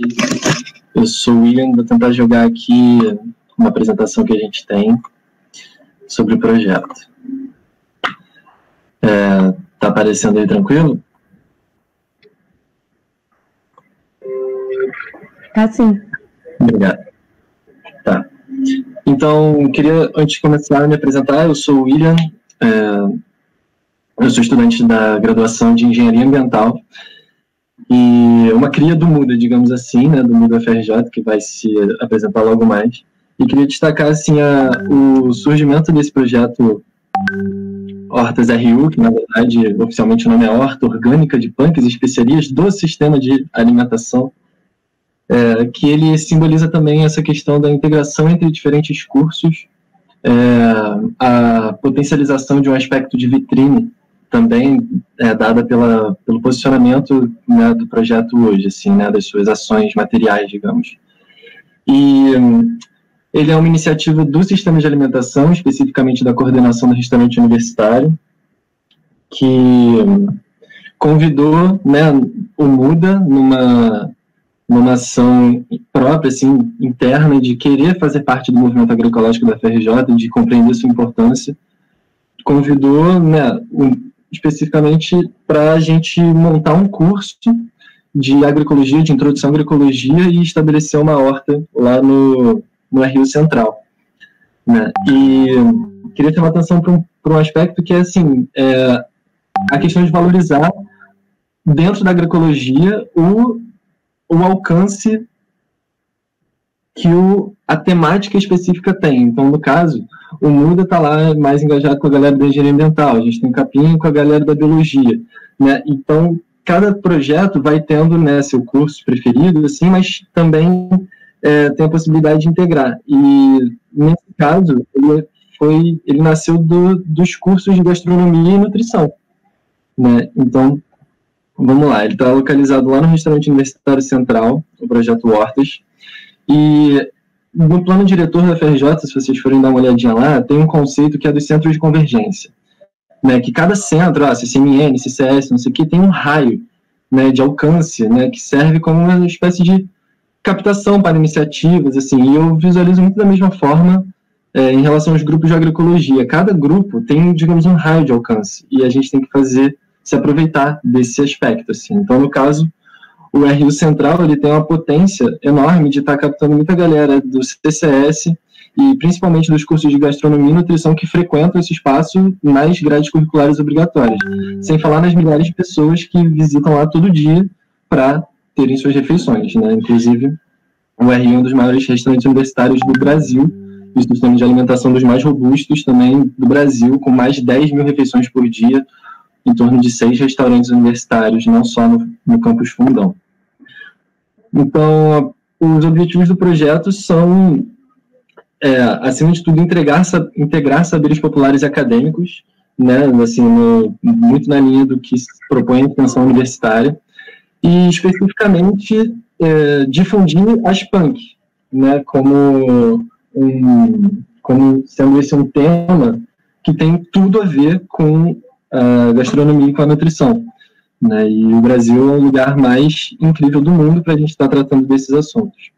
Eu sou o William, vou tentar jogar aqui uma apresentação que a gente tem sobre o projeto. Tá aparecendo aí tranquilo? Tá sim. Obrigado. Tá. Então, queria, antes de começar a me apresentar, eu sou o William, eu sou estudante da graduação de Engenharia Ambiental e uma cria do MUDA, digamos assim, né, do MUDA UFRJ, que vai se apresentar logo mais. E queria destacar assim, o surgimento desse projeto Hortas RU, que na verdade oficialmente o nome é Horta Orgânica de Punks e Especiarias do Sistema de Alimentação, que ele simboliza também essa questão da integração entre diferentes cursos, a potencialização de um aspecto de vitrine também dada pelo posicionamento, né, do projeto hoje, assim, né, das suas ações materiais, digamos. E ele é uma iniciativa do Sistema de Alimentação, especificamente da Coordenação do Restaurante Universitário, que convidou, né, o MUDA numa ação própria, assim, interna, de querer fazer parte do movimento agroecológico da FRJ, de compreender sua importância, convidou, né, especificamente para a gente montar um curso de agroecologia, de introdução à agroecologia e estabelecer uma horta lá no Rio Central, né? E queria chamar atenção para um aspecto que é, assim, a questão de valorizar dentro da agroecologia o alcance que a temática específica tem. Então, no caso, o Muda está lá mais engajado com a galera da engenharia ambiental, a gente tem o Capim com a galera da biologia, né? Então, cada projeto vai tendo, né, seu curso preferido, assim, mas também tem a possibilidade de integrar. E, nesse caso, ele nasceu dos cursos de gastronomia e nutrição, né? Então, vamos lá, ele está localizado lá no Restaurante Universitário Central, o Projeto Hortas, e no plano diretor da FRJ, se vocês forem dar uma olhadinha lá, tem um conceito que é dos centros de convergência, né, que cada centro, CCMN, CCS, não sei o que, tem um raio, né, de alcance, né, que serve como uma espécie de captação para iniciativas, assim, e eu visualizo muito da mesma forma em relação aos grupos de agroecologia. Cada grupo tem, digamos, um raio de alcance, e a gente tem que se aproveitar desse aspecto, assim. Então, no caso, o RU Central, ele tem uma potência enorme de estar captando muita galera do CCS e principalmente dos cursos de gastronomia e nutrição que frequentam esse espaço nas grades curriculares obrigatórias, sem falar nas milhares de pessoas que visitam lá todo dia para terem suas refeições, né? Inclusive, o RU é um dos maiores restaurantes universitários do Brasil, e o sistema de alimentação dos mais robustos também do Brasil, com mais de 10 mil refeições por dia, em torno de 6 restaurantes universitários, não só no campus Fundão. Então, os objetivos do projeto são, acima de tudo, integrar saberes populares e acadêmicos, né, assim, muito na linha do que se propõe a extensão universitária, e especificamente difundir as PANC, né, como sendo esse um tema que tem tudo a ver com a gastronomia e com a nutrição, né? E o Brasil é o lugar mais incrível do mundo para a gente estar tratando desses assuntos.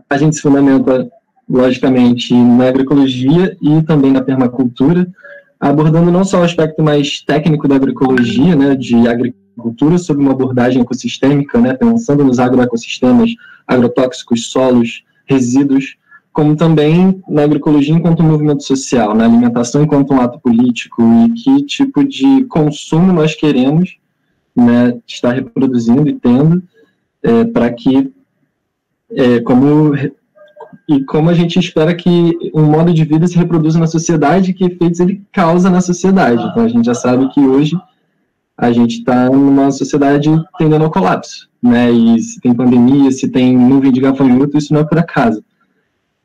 A gente se fundamenta, logicamente, na agroecologia e também na permacultura, abordando não só o aspecto mais técnico da agroecologia, né, de agricultura sob uma abordagem ecossistêmica, né, pensando nos agroecossistemas, agrotóxicos, solos, resíduos, como também na agroecologia enquanto um movimento social, na alimentação enquanto um ato político, e que tipo de consumo nós queremos, né, estar reproduzindo e tendo, para que, como a gente espera que um modo de vida se reproduza na sociedade, que efeitos ele causa na sociedade. Então a gente já sabe que hoje a gente está numa sociedade tendendo ao colapso, né, e se tem pandemia, se tem nuvem de gafanhoto, isso não é por acaso.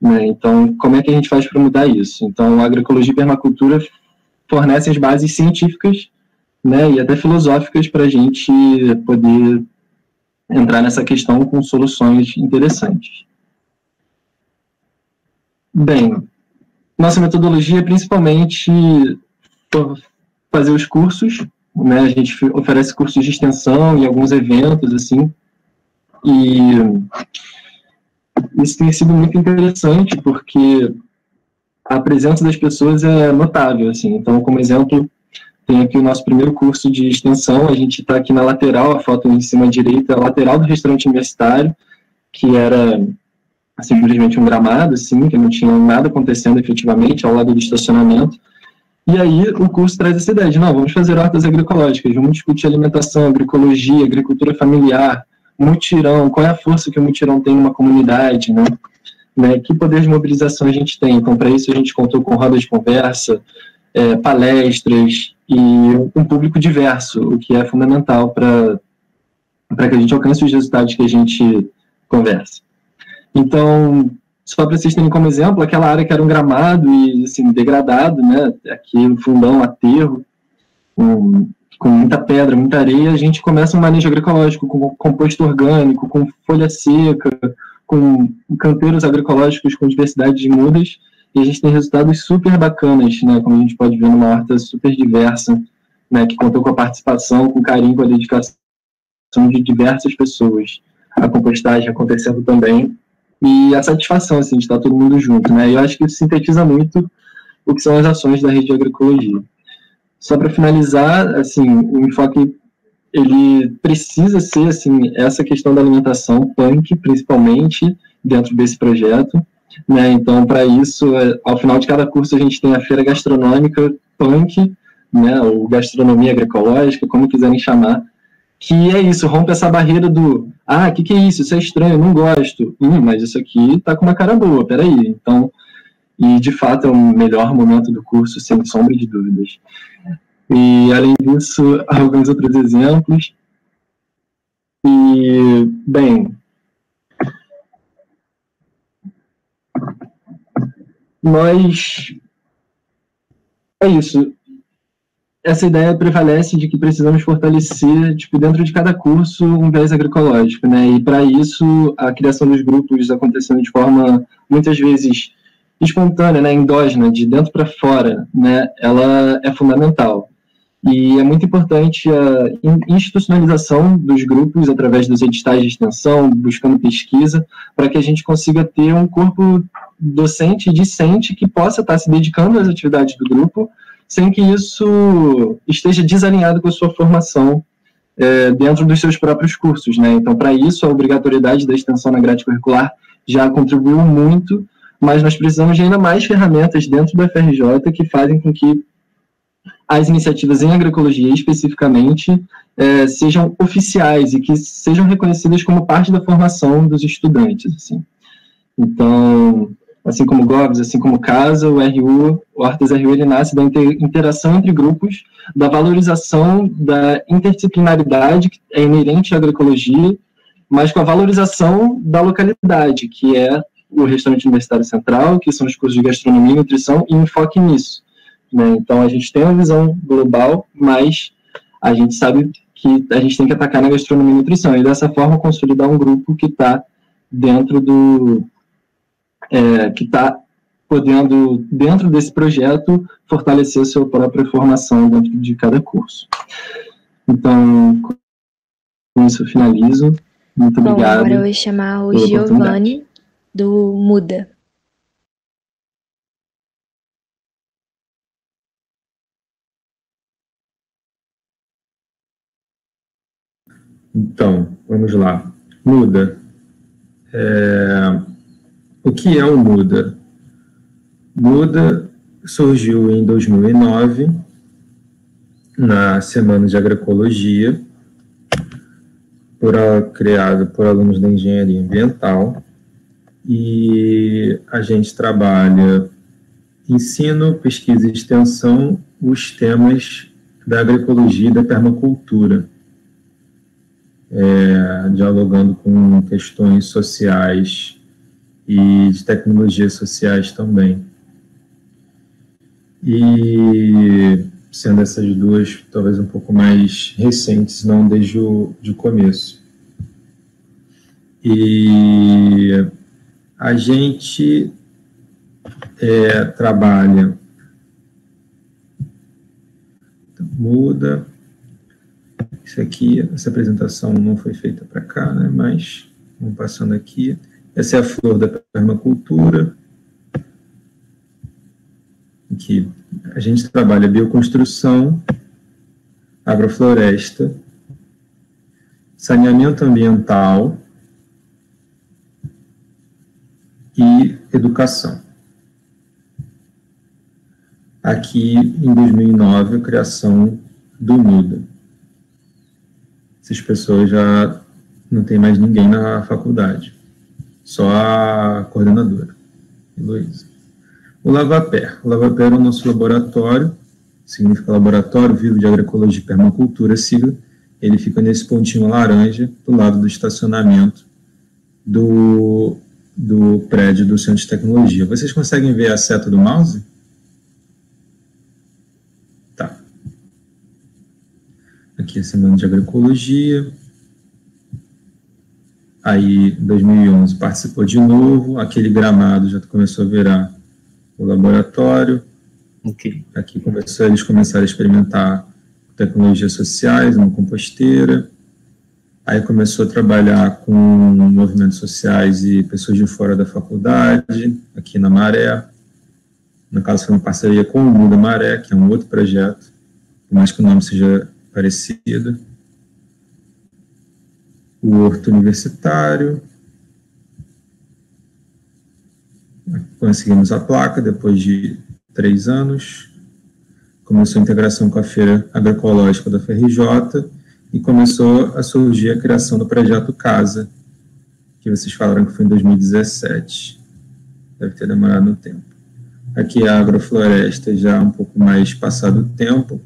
Né? Então, como é que a gente faz para mudar isso? Então, a agroecologia e permacultura fornecem as bases científicas, né, e até filosóficas para a gente poder entrar nessa questão com soluções interessantes. Bem, nossa metodologia é principalmente fazer os cursos, né, a gente oferece cursos de extensão e alguns eventos, assim, e isso tem sido muito interessante, porque a presença das pessoas é notável, assim. Então, como exemplo, tem aqui o nosso primeiro curso de extensão, a gente está aqui na lateral, a foto em cima à direita, a lateral do restaurante universitário, que era simplesmente um gramado, assim, que não tinha nada acontecendo efetivamente, ao lado do estacionamento. E aí o curso traz essa ideia de, não, vamos fazer hortas agroecológicas, vamos discutir alimentação, agroecologia, agricultura familiar, mutirão, qual é a força que o mutirão tem numa comunidade, né? Que poder de mobilização a gente tem. Então, para isso, a gente contou com rodas de conversa, palestras e um público diverso, o que é fundamental para que a gente alcance os resultados que a gente conversa. Então, só para vocês terem como exemplo, aquela área que era um gramado e, assim, degradado, né? Aqui no fundão, aterro, com muita pedra, muita areia, a gente começa um manejo agroecológico com composto orgânico, com folha seca, com canteiros agroecológicos com diversidade de mudas, e a gente tem resultados super bacanas, né, como a gente pode ver numa horta super diversa, né, que contou com a participação, com carinho, com a dedicação de diversas pessoas. A compostagem acontecendo também, e a satisfação, assim, de estar todo mundo junto, né, e eu acho que isso sintetiza muito o que são as ações da rede de agroecologia. Só para finalizar, assim, o enfoque, ele precisa ser, assim, essa questão da alimentação punk, principalmente, dentro desse projeto, né? Então, para isso, ao final de cada curso, a gente tem a feira gastronômica punk, né, ou gastronomia agroecológica, como quiserem chamar, que é isso, rompe essa barreira do, que é isso? Isso é estranho, eu não gosto. Mas isso aqui tá com uma cara boa, peraí. Então, e de fato é o melhor momento do curso, sem sombra de dúvidas. E, além disso, alguns outros exemplos. E, bem, é isso. Essa ideia prevalece de que precisamos fortalecer, dentro de cada curso, um viés agroecológico, né? E, para isso, a criação dos grupos acontecendo de forma, muitas vezes, espontânea, né? Endógena, de dentro para fora, né? Ela é fundamental. E é muito importante a institucionalização dos grupos através dos editais de extensão, buscando pesquisa, para que a gente consiga ter um corpo docente e discente que possa estar se dedicando às atividades do grupo, sem que isso esteja desalinhado com a sua formação dentro dos seus próprios cursos, né? Então, para isso, a obrigatoriedade da extensão na grade curricular já contribuiu muito, mas nós precisamos de ainda mais ferramentas dentro da FRJ que fazem com que as iniciativas em agroecologia, especificamente, sejam oficiais e que sejam reconhecidas como parte da formação dos estudantes, assim. Então, assim como o GOVS, assim como o CASA, o Hortas RU, ele nasce da interação entre grupos, da valorização da interdisciplinaridade que é inerente à agroecologia, mas com a valorização da localidade, que é o Restaurante Universitário Central, que são os cursos de gastronomia e nutrição, e enfoque nisso, né? Então, a gente tem uma visão global, mas a gente sabe que a gente tem que atacar na gastronomia e nutrição, e dessa forma consolidar um grupo que está dentro que está podendo, dentro desse projeto, fortalecer a sua própria formação dentro de cada curso. Então, com isso eu finalizo. Muito obrigado. Agora eu vou chamar o Giovanni, do Muda. Então, vamos lá. Muda. O que é o Muda? Muda surgiu em 2009, na Semana de Agroecologia, criado por alunos da Engenharia Ambiental, e a gente trabalha ensino, pesquisa e extensão, os temas da agroecologia e da permacultura, dialogando com questões sociais e de tecnologias sociais também. E sendo essas duas talvez um pouco mais recentes, não desde o começo. E a gente trabalha, muda, isso aqui, essa apresentação não foi feita para cá, né, mas vamos passando aqui. Essa é a flor da permacultura, em que a gente trabalha bioconstrução, agrofloresta, saneamento ambiental e educação. Aqui, em 2009, a criação do Muda. Essas pessoas já não tem mais ninguém na faculdade, só a coordenadora, Heloísa. O Lavapé. O Lavapé é o nosso laboratório, significa Laboratório Vivo de Agroecologia e Permacultura, sigla. Ele fica nesse pontinho laranja, do lado do estacionamento do prédio do Centro de Tecnologia. Vocês conseguem ver a seta do mouse? Tá. Aqui a Semana de Agroecologia. Aí, em 2011, participou de novo. Aquele gramado já começou a virar o laboratório. Okay. Aqui eles começaram a experimentar tecnologias sociais, uma composteira. Aí começou a trabalhar com movimentos sociais e pessoas de fora da faculdade, aqui na Maré. No caso, foi uma parceria com o Muda Maré, que é um outro projeto, por mais que o nome seja parecido. O Horto Universitário. Conseguimos a placa depois de 3 anos. Começou a integração com a Feira Agroecológica da FRJ. e começou a surgir a criação do projeto Casa, que vocês falaram que foi em 2017. Deve ter demorado um tempo. Aqui a agrofloresta já um pouco mais passado o tempo.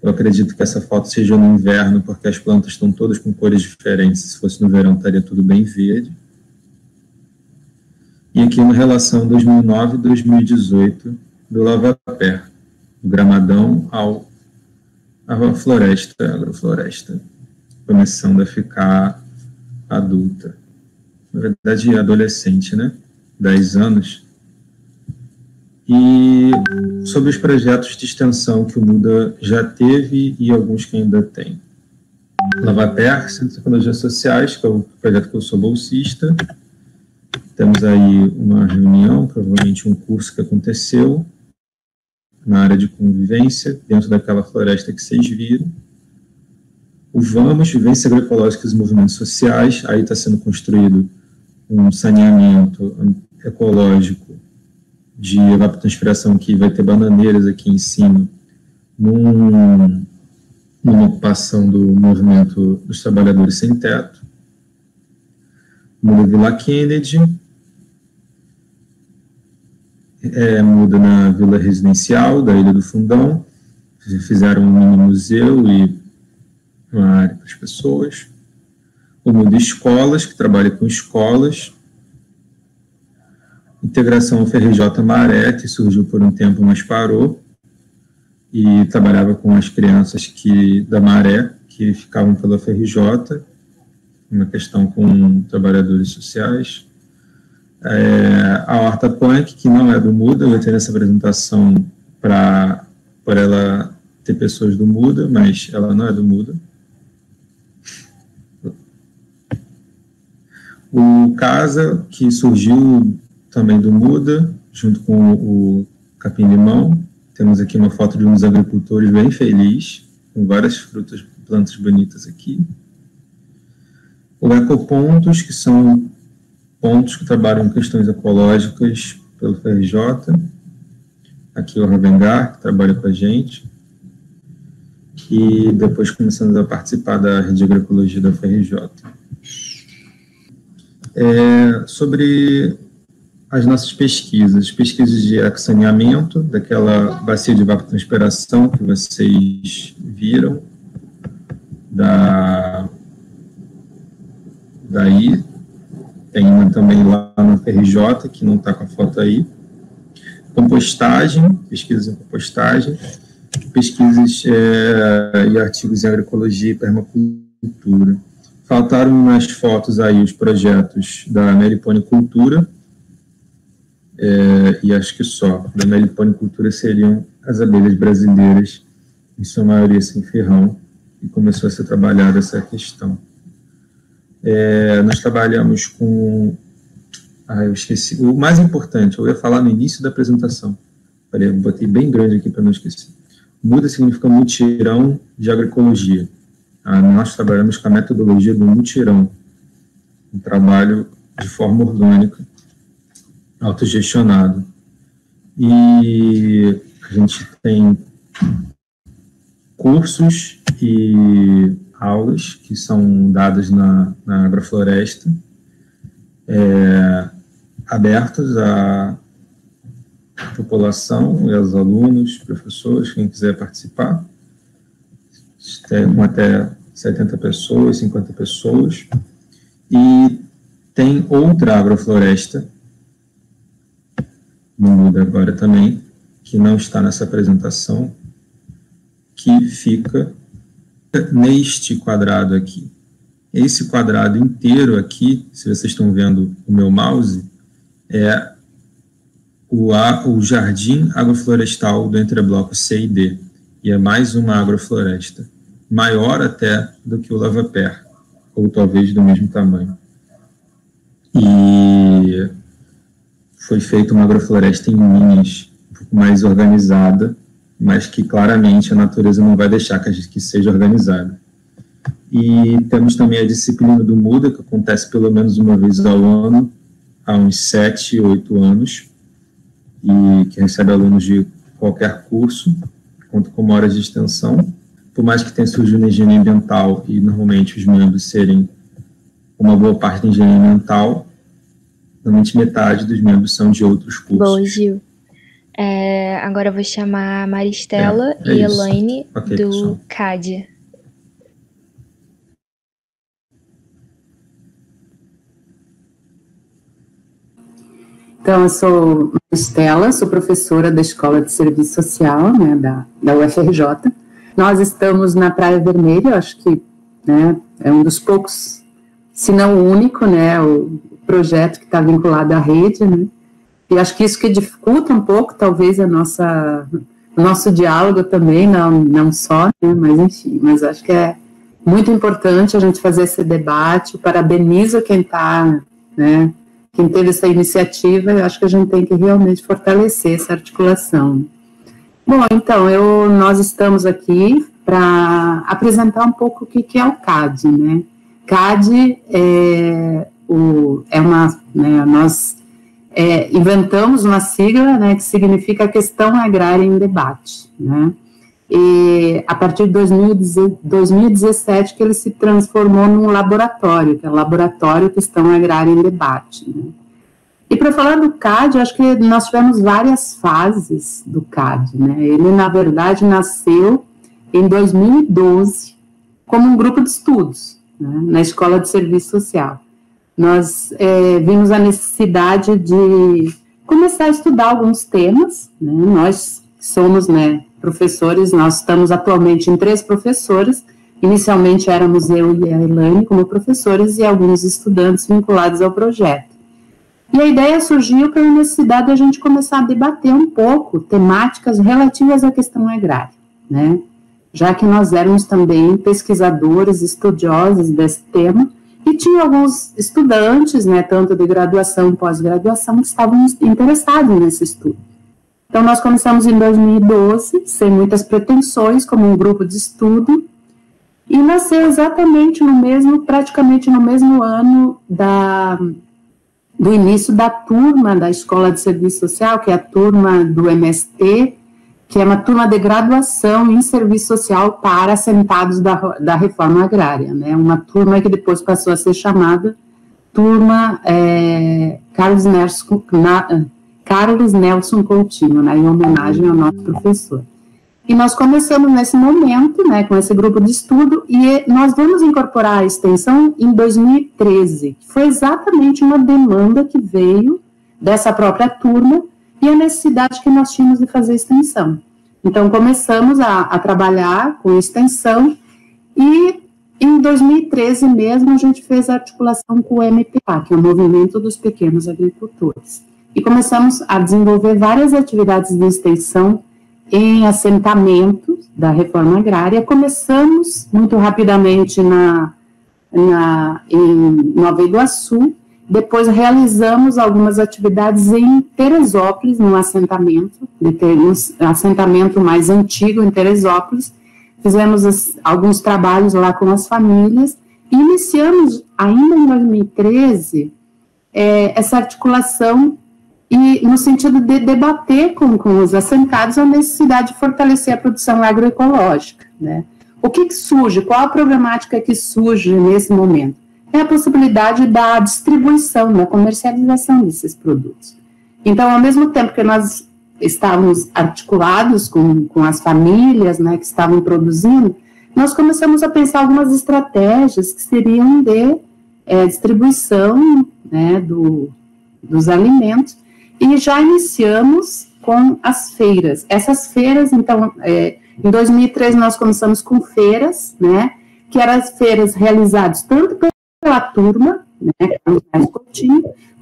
Eu acredito que essa foto seja no inverno, porque as plantas estão todas com cores diferentes. Se fosse no verão, estaria tudo bem verde. E aqui uma relação 2009 e 2018 do Lavapé, do Gramadão à floresta, a agrofloresta, começando a ficar adulta. Na verdade, adolescente, né? 10 anos. E sobre os projetos de extensão que o MUDA já teve e alguns que ainda tem. Lavapé, Centro de Tecnologias Sociais, que é o projeto que eu sou bolsista. Temos aí uma reunião, provavelmente um curso que aconteceu na área de convivência, dentro daquela floresta que vocês viram. O VAMOS, Vivência Agroecológica e Movimentos Sociais, aí está sendo construído um saneamento ecológico de evapotranspiração, que vai ter bananeiras aqui em cima, numa ocupação do movimento dos trabalhadores sem teto. Muda Vila Kennedy, muda na Vila Residencial da Ilha do Fundão, fizeram um mini museu e uma área para as pessoas. O Muda Escolas, que trabalha com escolas. Integração FRJ Maré, que surgiu por um tempo, mas parou, e trabalhava com as crianças da Maré, que ficavam pela FRJ, uma questão com trabalhadores sociais. A Horta Punk, que não é do MUDA, eu tenho essa apresentação por ela ter pessoas do MUDA, mas ela não é do MUDA. O Casa, que surgiu também do MUDA, junto com o Capim Limão. Temos aqui uma foto de uns agricultores bem felizes, com várias frutas, plantas bonitas aqui. O Ecopontos, que são pontos que trabalham em questões ecológicas pelo FRJ. Aqui o Ravengar, que trabalha com a gente. E depois começamos a participar da rede de agroecologia da FRJ. Sobre as nossas pesquisas de ecosaneamento, daquela bacia de evapotranspiração que vocês viram, daí, tem uma também lá no FRJ, que não está com a foto aí. Compostagem, pesquisas em compostagem, pesquisas e artigos em agroecologia e permacultura. Faltaram nas fotos aí os projetos da meliponicultura, e acho que só. Da meliponicultura seriam as abelhas brasileiras, em sua maioria sem ferrão, e começou a ser trabalhada essa questão. Nós trabalhamos com... eu esqueci. O mais importante, eu ia falar no início da apresentação. Eu botei bem grande aqui para não esquecer. MUDA significa mutirão de agroecologia. Nós trabalhamos com a metodologia do mutirão, um trabalho de forma orgânica, autogestionado. E a gente tem cursos e aulas que são dadas na agrofloresta, abertos à população e aos alunos, professores, quem quiser participar. Tem até 70 pessoas, 50 pessoas. E tem outra agrofloresta, no MUDA agora também, que não está nessa apresentação, que fica neste quadrado aqui. Esse quadrado inteiro aqui, se vocês estão vendo o meu mouse, é o Jardim Agroflorestal do Entrebloco C e D, e é mais uma agrofloresta, maior até do que o Lavapé, ou talvez do mesmo tamanho. E foi feita uma agrofloresta em Minas, um pouco mais organizada, mas que claramente a natureza não vai deixar que seja organizada. E temos também a disciplina do MUDA, que acontece pelo menos uma vez ao ano, há uns 7, 8 anos, e que recebe alunos de qualquer curso, conta como horas de extensão. por mais que tenha surgido na engenharia ambiental e normalmente os membros serem uma boa parte da engenharia ambiental, normalmente metade dos membros são de outros cursos. Boa, Gil. Agora eu vou chamar a Maristela e Elaine do pessoal. CAD. Então, eu sou Maristela, sou professora da Escola de Serviço Social, né, da UFRJ. Nós estamos na Praia Vermelha, eu acho que, né, é um dos poucos, se não o único, né, o projeto que está vinculado à rede, né, e acho que isso que dificulta um pouco, talvez, o nosso diálogo também, não só, né, mas enfim, mas acho que é muito importante a gente fazer esse debate. Parabenizo quem está, né, quem teve essa iniciativa. Eu acho que a gente tem que realmente fortalecer essa articulação. Bom, então, nós estamos aqui para apresentar um pouco o que é o CAD, né? CAD nós inventamos uma sigla, né, que significa Questão Agrária em Debate, né? E a partir de 2017 que ele se transformou num laboratório, que é o Laboratório Questão Agrária em Debate, né? E para falar do CAD, eu acho que nós tivemos várias fases do CAD, né? Ele, na verdade, nasceu em 2012 como um grupo de estudos, né, na Escola de Serviço Social. Nós vimos a necessidade de começar a estudar alguns temas, né? Nós somos, né, professores, nós estamos atualmente em 3 professoras. Inicialmente éramos eu e a Elaine como professores e alguns estudantes vinculados ao projeto. E a ideia surgiu pela necessidade de a gente começar a debater um pouco temáticas relativas à questão agrária, né? Já que nós éramos também pesquisadores, estudiosos desse tema, e tinha alguns estudantes, né, tanto de graduação e pós-graduação, que estavam interessados nesse estudo. Então, nós começamos em 2012, sem muitas pretensões, como um grupo de estudo, e nasceu exatamente praticamente no mesmo ano do início da turma da Escola de Serviço Social, que é a turma do MST, que é uma turma de graduação em Serviço Social para assentados da Reforma Agrária, né? Uma turma que depois passou a ser chamada Turma Carlos Nelson Coutinho, né, em homenagem ao nosso professor. E nós começamos nesse momento, né, com esse grupo de estudo, e nós vamos incorporar a extensão em 2013, que foi exatamente uma demanda que veio dessa própria turma e a necessidade que nós tínhamos de fazer extensão. Então, começamos a trabalhar com extensão e em 2013 mesmo a gente fez a articulação com o MPA, que é o Movimento dos Pequenos Agricultores. E começamos a desenvolver várias atividades de extensão em assentamentos da reforma agrária. Começamos muito rapidamente em Nova Iguaçu, depois realizamos algumas atividades em Teresópolis, num assentamento mais antigo em Teresópolis. Fizemos alguns trabalhos lá com as famílias e iniciamos ainda em 2013 essa articulação e no sentido de debater com os assentados a necessidade de fortalecer a produção agroecológica, né? O que surge? Qual a problemática que surge nesse momento? É a possibilidade da distribuição, da comercialização desses produtos. Então, ao mesmo tempo que nós estávamos articulados com as famílias, né, que estavam produzindo, nós começamos a pensar algumas estratégias que seriam de distribuição, né, dos alimentos, e já iniciamos com as feiras. Essas feiras, então, em 2013 nós começamos com feiras, né, que eram as feiras realizadas tanto pela turma, né,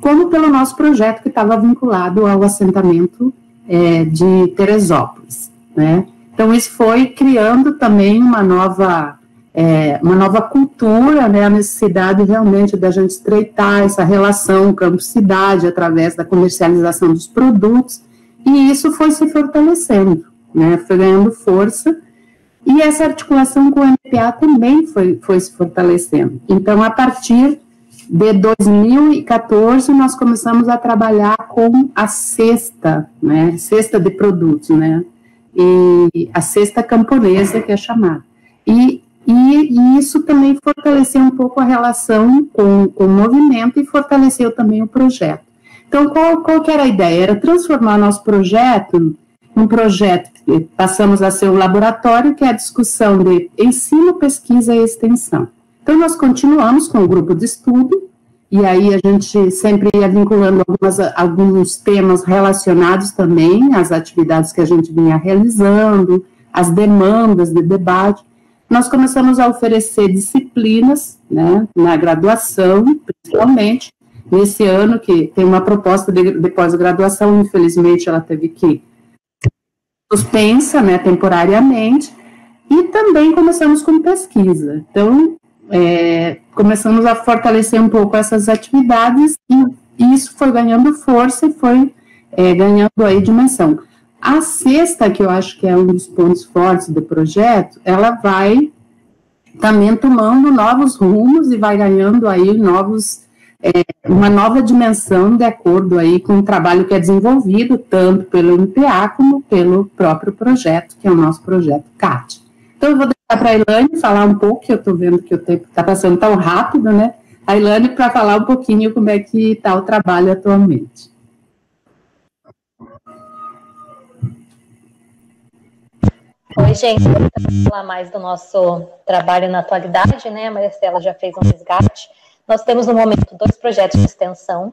como pelo nosso projeto que estava vinculado ao assentamento de Teresópolis, né. Então, isso foi criando também uma nova cultura, né, a necessidade realmente da gente estreitar essa relação campo-cidade através da comercialização dos produtos, e isso foi se fortalecendo, né, foi ganhando força, e essa articulação com o MPA também foi se fortalecendo. Então, a partir de 2014, nós começamos a trabalhar com a cesta, né, cesta de produtos, né, e a cesta camponesa, que é chamada. E isso também fortaleceu um pouco a relação com o movimento e fortaleceu também o projeto. Então, qual que era a ideia? Era transformar nosso projeto num projeto que passamos a ser um laboratório, que é a discussão de ensino, pesquisa e extensão. Então, nós continuamos com o grupo de estudo, e aí a gente sempre ia vinculando alguns temas relacionados também às atividades que a gente vinha realizando, as demandas de debate. Nós começamos a oferecer disciplinas, né, na graduação, principalmente, nesse ano que tem uma proposta de pós-graduação, infelizmente ela teve que suspensa, né, temporariamente, e também começamos com pesquisa. Então, começamos a fortalecer um pouco essas atividades e isso foi ganhando força e foi ganhando aí dimensão. A sexta, que eu acho que é um dos pontos fortes do projeto, ela vai também tomando novos rumos e vai ganhando aí uma nova dimensão de acordo aí com o trabalho que é desenvolvido tanto pelo MPA como pelo próprio projeto, que é o nosso projeto CAT. Então, eu vou deixar para a Elaine falar um pouco, que eu estou vendo que o tempo está passando tão rápido, né? A Elaine, para falar um pouquinho como é que está o trabalho atualmente. Oi, gente, vou falar mais do nosso trabalho na atualidade, né? A Marcela já fez um resgate. Nós temos, no momento, 2 projetos de extensão,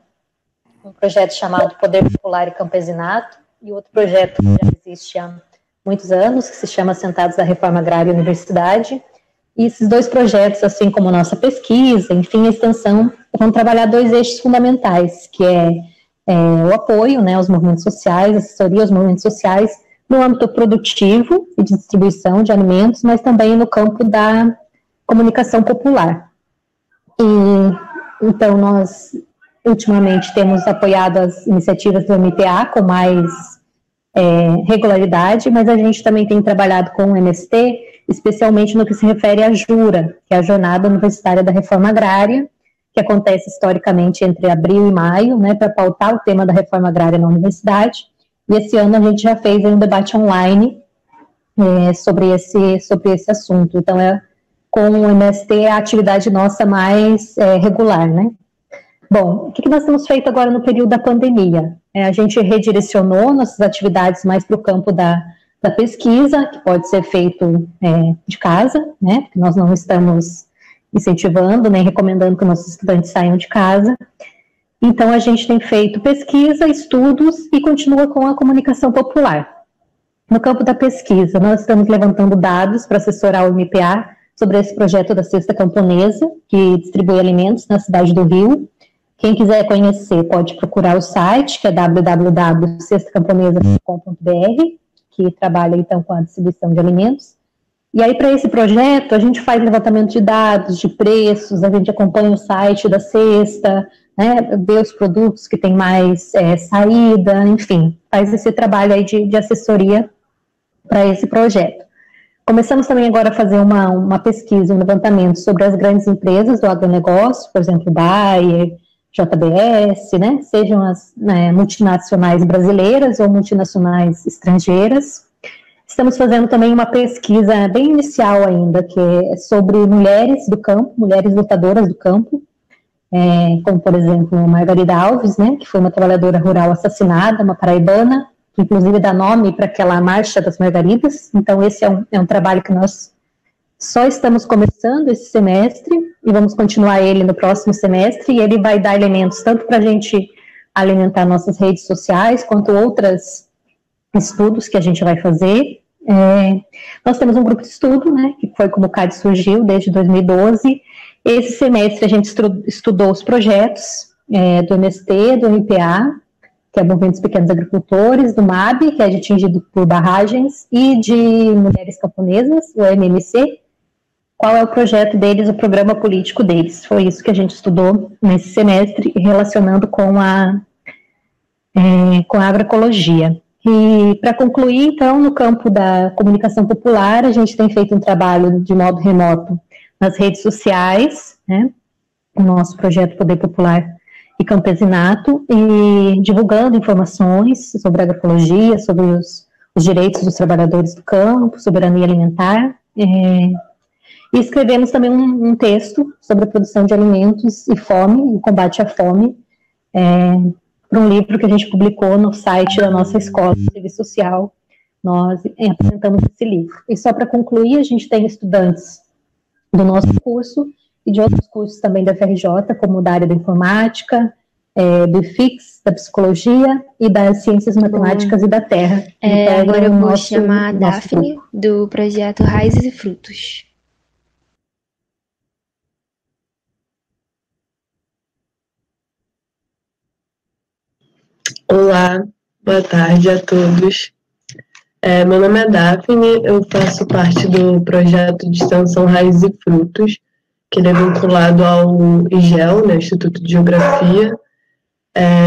um projeto chamado Poder Popular e Campesinato, e outro projeto que já existe há muitos anos, que se chama Assentados da Reforma Agrária e Universidade. E esses 2 projetos, assim como a nossa pesquisa, enfim, a extensão, vão trabalhar 2 eixos fundamentais, que é o apoio, né, aos movimentos sociais, assessoria aos movimentos sociais, no âmbito produtivo e de distribuição de alimentos, mas também no campo da comunicação popular. E, então, nós, ultimamente, temos apoiado as iniciativas do MPA com mais regularidade, mas a gente também tem trabalhado com o MST, especialmente no que se refere à JURA, que é a Jornada Universitária da Reforma Agrária, que acontece historicamente entre abril e maio, né, para pautar o tema da reforma agrária na universidade. E esse ano a gente já fez um debate online sobre esse assunto. Então, com o MST a atividade nossa mais regular, né? Bom, o que nós temos feito agora no período da pandemia? A gente redirecionou nossas atividades mais para o campo da pesquisa, que pode ser feito de casa, né? Porque nós não estamos incentivando, nem recomendando que nossos estudantes saiam de casa. Então, a gente tem feito pesquisa, estudos e continua com a comunicação popular. No campo da pesquisa, nós estamos levantando dados para assessorar o MPA sobre esse projeto da Cesta Camponesa, que distribui alimentos na cidade do Rio. Quem quiser conhecer pode procurar o site, que é www.cestacamponesa.com.br, que trabalha então com a distribuição de alimentos. E aí, para esse projeto, a gente faz levantamento de dados, de preços, a gente acompanha o site da cesta, né, vê os produtos que tem mais saída, enfim, faz esse trabalho aí de assessoria para esse projeto. Começamos também agora a fazer uma pesquisa, um levantamento sobre as grandes empresas do agronegócio, por exemplo, Bayer, JBS, né, sejam as multinacionais brasileiras ou multinacionais estrangeiras. Estamos fazendo também uma pesquisa bem inicial ainda, que é sobre mulheres do campo, mulheres lutadoras do campo, como, por exemplo, Margarida Alves, né, que foi uma trabalhadora rural assassinada, uma paraibana, que inclusive dá nome para aquela Marcha das Margaridas. Então, esse é um trabalho que nós só estamos começando esse semestre, e vamos continuar ele no próximo semestre, e ele vai dar elementos tanto para a gente alimentar nossas redes sociais, quanto outros estudos que a gente vai fazer. Nós temos um grupo de estudo, né, que foi como o CAD surgiu desde 2012. Esse semestre a gente estudou os projetos do MST, do MPA, que é o Movimento dos Pequenos Agricultores, do MAB, que é de atingido por barragens, e de Mulheres Camponesas, o MMC. Qual é o projeto deles, o programa político deles? Foi isso que a gente estudou nesse semestre, relacionando com a agroecologia. E, para concluir, então, no campo da comunicação popular, a gente tem feito um trabalho de modo remoto nas redes sociais, né, o nosso projeto Poder Popular e Campesinato, e divulgando informações sobre agroecologia, sobre os direitos dos trabalhadores do campo, soberania alimentar. E escrevemos também um texto sobre a produção de alimentos e fome, o combate à fome, para um livro que a gente publicou no site da nossa escola de serviço social. Nós apresentamos esse livro. E só para concluir, a gente tem estudantes do nosso curso e de outros cursos também da FRJ, como da área da informática, do IFIX, da psicologia e das ciências matemáticas e da terra. Então, agora eu vou chamar a Daphne, do projeto Raízes e Frutos. Olá, boa tarde a todos. Meu nome é Daphne, eu faço parte do projeto de extensão Raízes e Frutos, que ele é vinculado ao IGEL, né, Instituto de Geografia.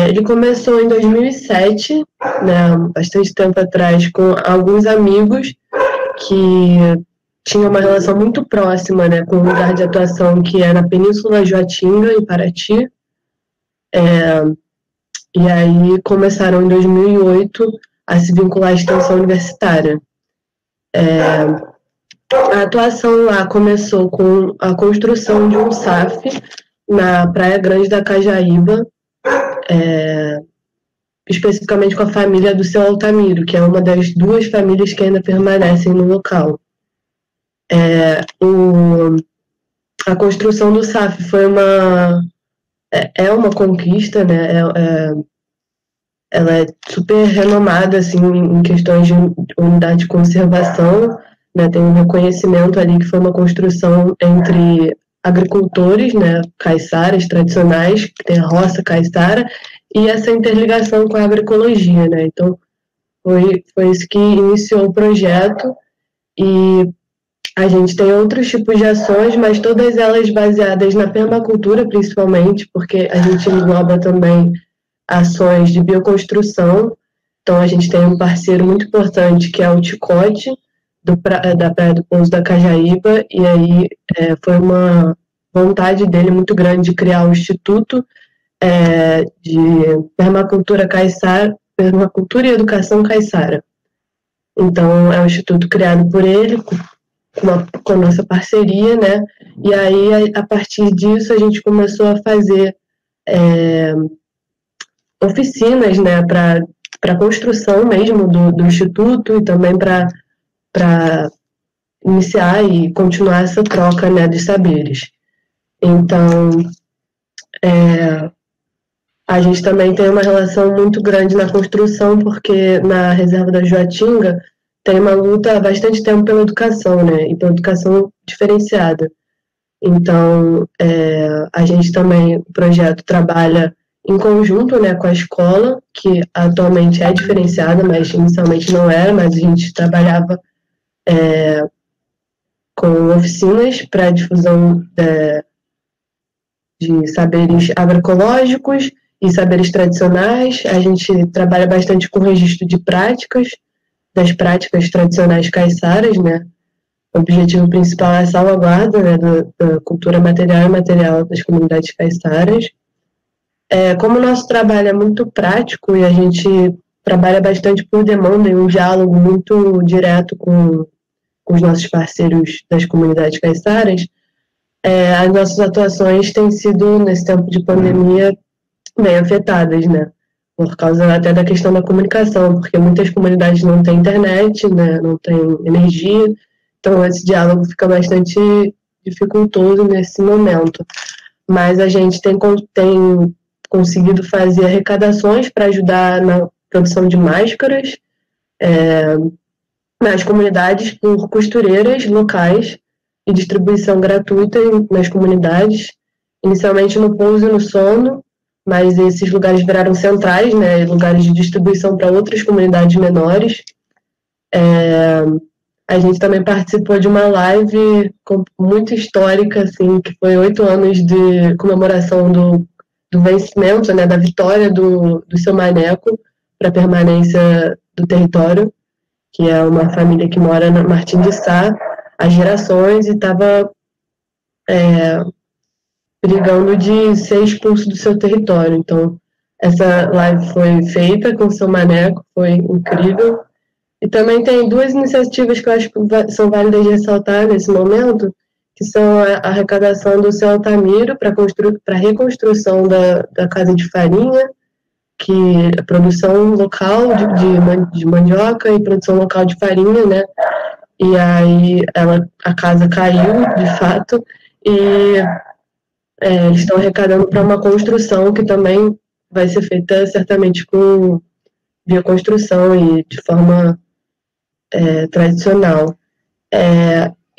Ele começou em 2007, né, bastante tempo atrás, com alguns amigos que tinham uma relação muito próxima, né, com o lugar de atuação que é na Península Joatinga, em Paraty. E aí começaram em 2008 a se vincular à extensão universitária. A atuação lá começou com a construção de um SAF na Praia Grande da Cajaíba, especificamente com a família do seu Altamiro, que é uma das duas famílias que ainda permanecem no local. A construção do SAF foi uma conquista, né? Ela é super renomada assim, em questões de unidade de conservação, né? Tem um reconhecimento ali que foi uma construção entre agricultores, né, caiçaras tradicionais, que tem a roça caiçara, e essa interligação com a agroecologia, né? Então, foi isso que iniciou o projeto, e a gente tem outros tipos de ações, mas todas elas baseadas na permacultura, principalmente, porque a gente engloba também ações de bioconstrução. Então, a gente tem um parceiro muito importante, que é o Ticote, da Praia do Pouso da Cajaíba, e aí foi uma vontade dele muito grande de criar um instituto de permacultura caiçara, permacultura e educação caiçara. Então, é um instituto criado por ele, com a nossa parceria, né? E aí, a partir disso, a gente começou a fazer oficinas, né, para construção mesmo do instituto, e também para iniciar e continuar essa troca, né, de saberes. Então, a gente também tem uma relação muito grande na construção, porque na reserva da Joatinga tem uma luta há bastante tempo pela educação, né, e pela educação diferenciada. Então, a gente também, o projeto trabalha em conjunto, né, com a escola, que atualmente é diferenciada, mas inicialmente não era, mas a gente trabalhava com oficinas para difusão de saberes agroecológicos e saberes tradicionais. A gente trabalha bastante com registro de práticas, das práticas tradicionais caiçaras, né? O objetivo principal é a salvaguarda, né, da cultura material e imaterial das comunidades caiçaras. Como o nosso trabalho é muito prático e a gente trabalha bastante por demanda, em um diálogo muito direto com os nossos parceiros das comunidades caiçaras, as nossas atuações têm sido, nesse tempo de pandemia, bem afetadas, né? Por causa até da questão da comunicação, porque muitas comunidades não têm internet, né? Não têm energia, então esse diálogo fica bastante dificultoso nesse momento. Mas a gente tem conseguido fazer arrecadações para ajudar na produção de máscaras nas comunidades por costureiras locais e distribuição gratuita nas comunidades, inicialmente no pouso e no sono, mas esses lugares viraram centrais, né, lugares de distribuição para outras comunidades menores. A gente também participou de uma live muito histórica, assim, que foi 8 anos de comemoração do vencimento, né, da vitória do Seu Maneco para a permanência do território, que é uma família que mora na Martim de Sá há gerações e estava brigando de ser expulso do seu território. Então, essa live foi feita com o Seu Maneco, foi incrível. E também tem 2 iniciativas que eu acho que são válidas de ressaltar nesse momento, que são a arrecadação do seu Altamiro para a reconstrução da casa de farinha, que a produção local de mandioca e produção local de farinha, né? E aí a casa caiu, de fato, e eles estão arrecadando para uma construção que também vai ser feita certamente via construção e de forma tradicional.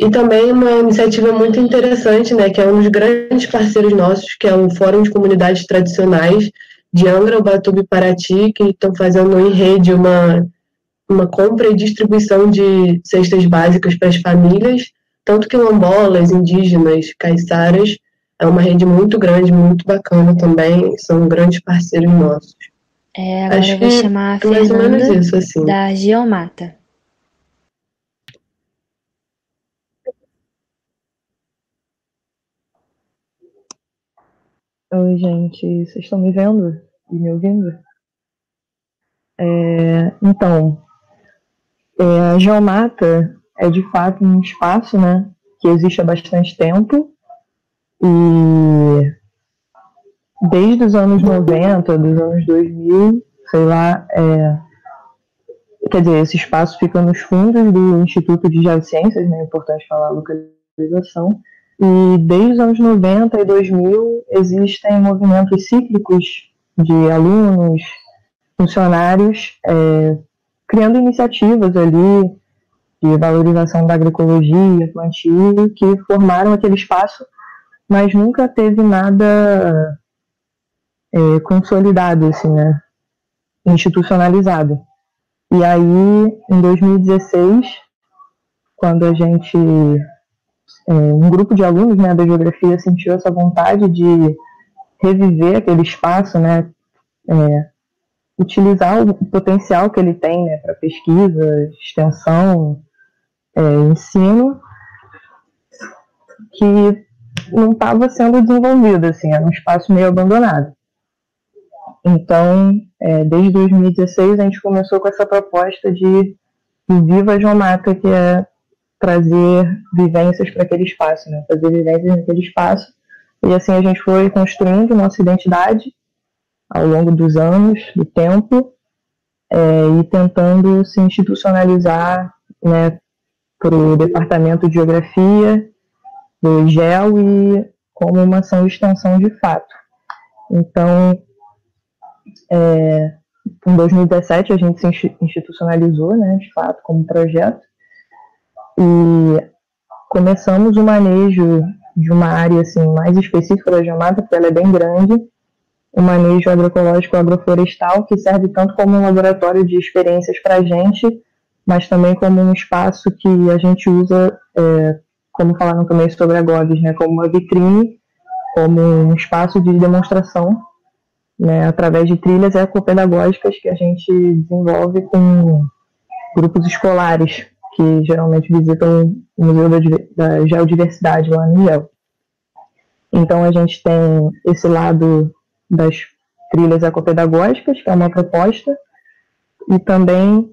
E também uma iniciativa muito interessante, né, que é um dos grandes parceiros nossos, que é o Fórum de Comunidades Tradicionais de Angra, Ubatuba e Paraty, que estão fazendo em rede uma compra e distribuição de cestas básicas para as famílias, tanto quilombolas, indígenas, caiçaras. É uma rede muito grande, muito bacana também, são grandes parceiros nossos. Agora eu vou chamar a Fernanda isso, assim. da Geomata. Oi, gente, vocês estão me vendo e me ouvindo? Então, a Geomata é de fato um espaço, né, que existe há bastante tempo e desde os anos 90, dos anos 2000, sei lá, quer dizer, esse espaço fica nos fundos do Instituto de Geociências, né, é importante falar a localização. E desde os anos 90 e 2000 existem movimentos cíclicos de alunos, funcionários, criando iniciativas ali de valorização da agroecologia, plantio, que formaram aquele espaço, mas nunca teve nada consolidado, assim, né, institucionalizado. E aí, em 2016, quando a gente... um grupo de alunos, né, da geografia sentiu essa vontade de reviver aquele espaço, né, utilizar o potencial que ele tem, né, para pesquisa, extensão, ensino, que não estava sendo desenvolvido, assim, era um espaço meio abandonado. Então, desde 2016 a gente começou com essa proposta de Viva Geomata, que é trazer vivências para aquele espaço, né? Fazer vivências naquele espaço. E assim a gente foi construindo nossa identidade ao longo dos anos, do tempo, e tentando se institucionalizar, né, para o Departamento de Geografia, do GEL, e como uma ação de extensão de fato. Então, em 2017 a gente se institucionalizou, né, de fato, como projeto, e começamos o manejo de uma área assim, mais específica da Geomata, porque ela é bem grande, o manejo agroecológico agroflorestal, que serve tanto como um laboratório de experiências para a gente, mas também como um espaço que a gente usa, como falaram também sobre a GOVES, né, como uma vitrine, como um espaço de demonstração, né, através de trilhas ecopedagógicas que a gente desenvolve com grupos escolares, que geralmente visitam o Museu da Geodiversidade lá no GEL. Então a gente tem esse lado das trilhas ecopedagógicas, que é uma proposta, e também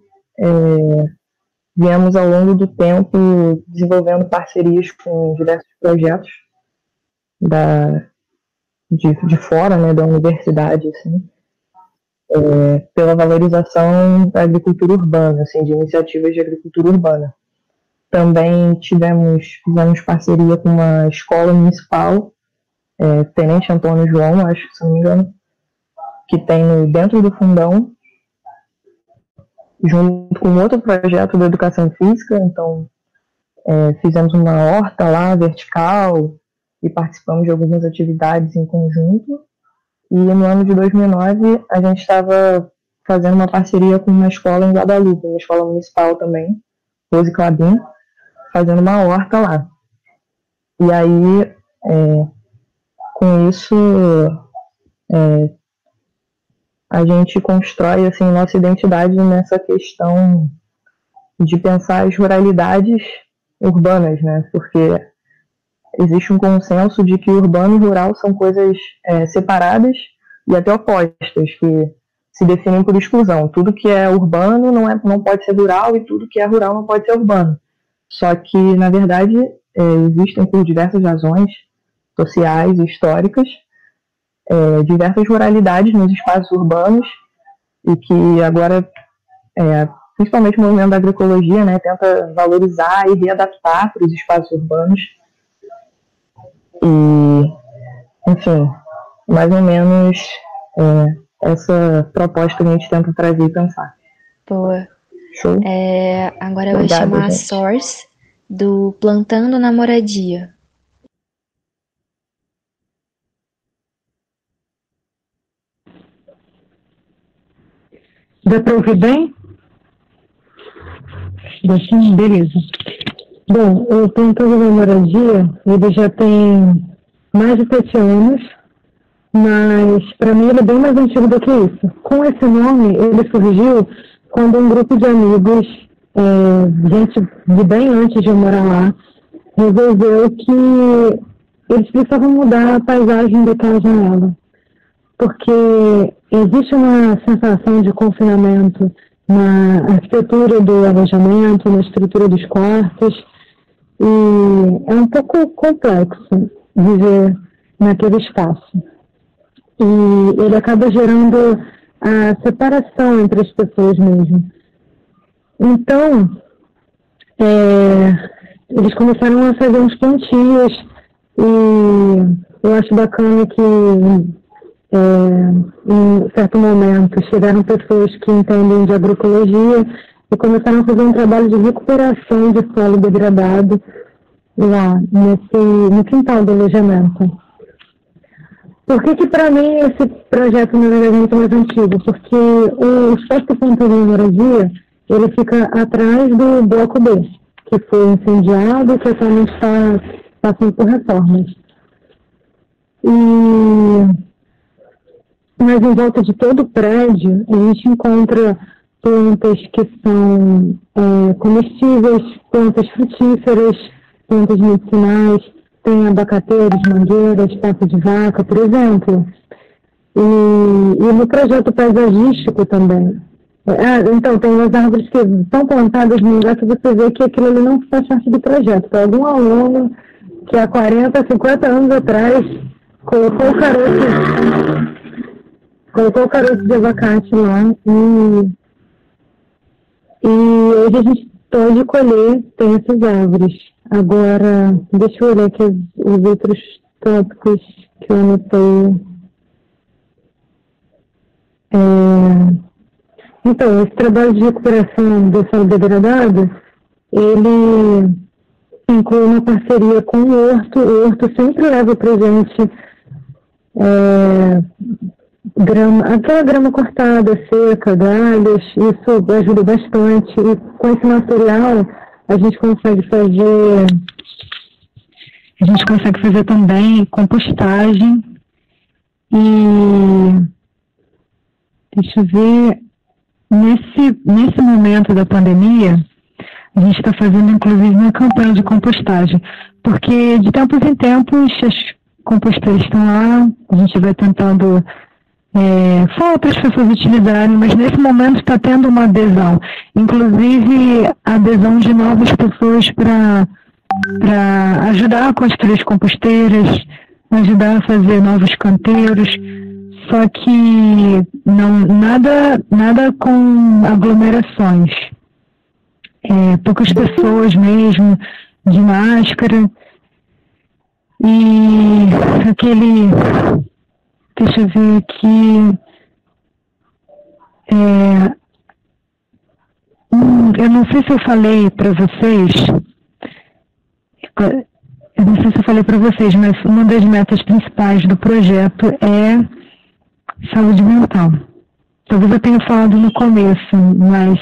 viemos ao longo do tempo desenvolvendo parcerias com diversos projetos de fora, né, da universidade, assim, pela valorização da agricultura urbana, assim, de iniciativas de agricultura urbana. Também fizemos parceria com uma escola municipal, Tenente Antônio João, acho, se não me engano, que tem dentro do fundão, junto com outro projeto da educação física. Então, fizemos uma horta lá, vertical, e participamos de algumas atividades em conjunto. E no ano de 2009, a gente estava fazendo uma parceria com uma escola em Guadalupe, uma escola municipal também, Rose Clabin, fazendo uma horta lá. E aí, com isso, a gente constrói assim, nossa identidade nessa questão de pensar as ruralidades urbanas, né? Porque existe um consenso de que urbano e rural são coisas separadas e até opostas, que se definem por exclusão. Tudo que é urbano não pode ser rural, e tudo que é rural não pode ser urbano. Só que, na verdade, existem por diversas razões sociais e históricas, diversas ruralidades nos espaços urbanos, e que agora, principalmente o movimento da agroecologia, né, tenta valorizar e readaptar para os espaços urbanos. E, enfim, mais ou menos essa proposta que a gente tenta trazer e pensar. Boa. Show? Agora eu vou Obrigado, chamar a gente. Source do Plantando na Moradia. Dá para ouvir bem? Sim, beleza. Bom, o Plantando na Moradia, ele já tem mais de 7 anos, mas para mim ele é bem mais antigo do que isso. Com esse nome, ele surgiu quando um grupo de amigos, gente de bem antes de eu morar lá, resolveu que eles precisavam mudar a paisagem daquela janela. Porque existe uma sensação de confinamento na arquitetura do alojamento, na estrutura dos quartos, e é um pouco complexo viver naquele espaço. E ele acaba gerando a separação entre as pessoas mesmo. Então, eles começaram a fazer uns plantios, e eu acho bacana que em certo momento chegaram pessoas que entendem de agroecologia e começaram a fazer um trabalho de recuperação de solo degradado lá no quintal do alojamento. Por que para mim esse projeto na verdade é muito mais antigo? Porque o espaço Plantando na Moradia, ele fica atrás do bloco B, que foi incendiado e que atualmente está passando por reformas. Mas em volta de todo o prédio, a gente encontra plantas que são comestíveis, plantas frutíferas, plantas medicinais, tem abacateiros, mangueiras, pata de vaca, por exemplo. E no projeto paisagístico também. Então, tem umas árvores que estão plantadas no lugar que você vê que aquilo ali não faz parte do projeto. Então, algum aluno que há 40, 50 anos atrás colocou o caroço de abacate lá e hoje a gente pode colher, tem essas árvores. Agora, deixa eu olhar aqui os outros tópicos que eu anotei. Então, esse trabalho de recuperação do solo degradado, ele inclui uma parceria com o Horto. O Horto sempre leva pra gente aquela grama cortada, seca, galhos, isso ajuda bastante. E com esse material a gente consegue fazer também compostagem e deixa eu ver, nesse momento da pandemia a gente está fazendo inclusive uma campanha de compostagem, porque de tempos em tempos as composteiras estão lá, a gente vai tentando falar para as pessoas utilizarem, mas nesse momento está tendo uma adesão, inclusive a adesão de novas pessoas para ajudar a construir as composteiras, ajudar a fazer novos canteiros, só que nada com aglomerações, poucas pessoas mesmo, de máscara, e deixa eu ver aqui. Eu não sei se eu falei para vocês. Mas uma das metas principais do projeto é saúde mental. Talvez eu tenha falado no começo, mas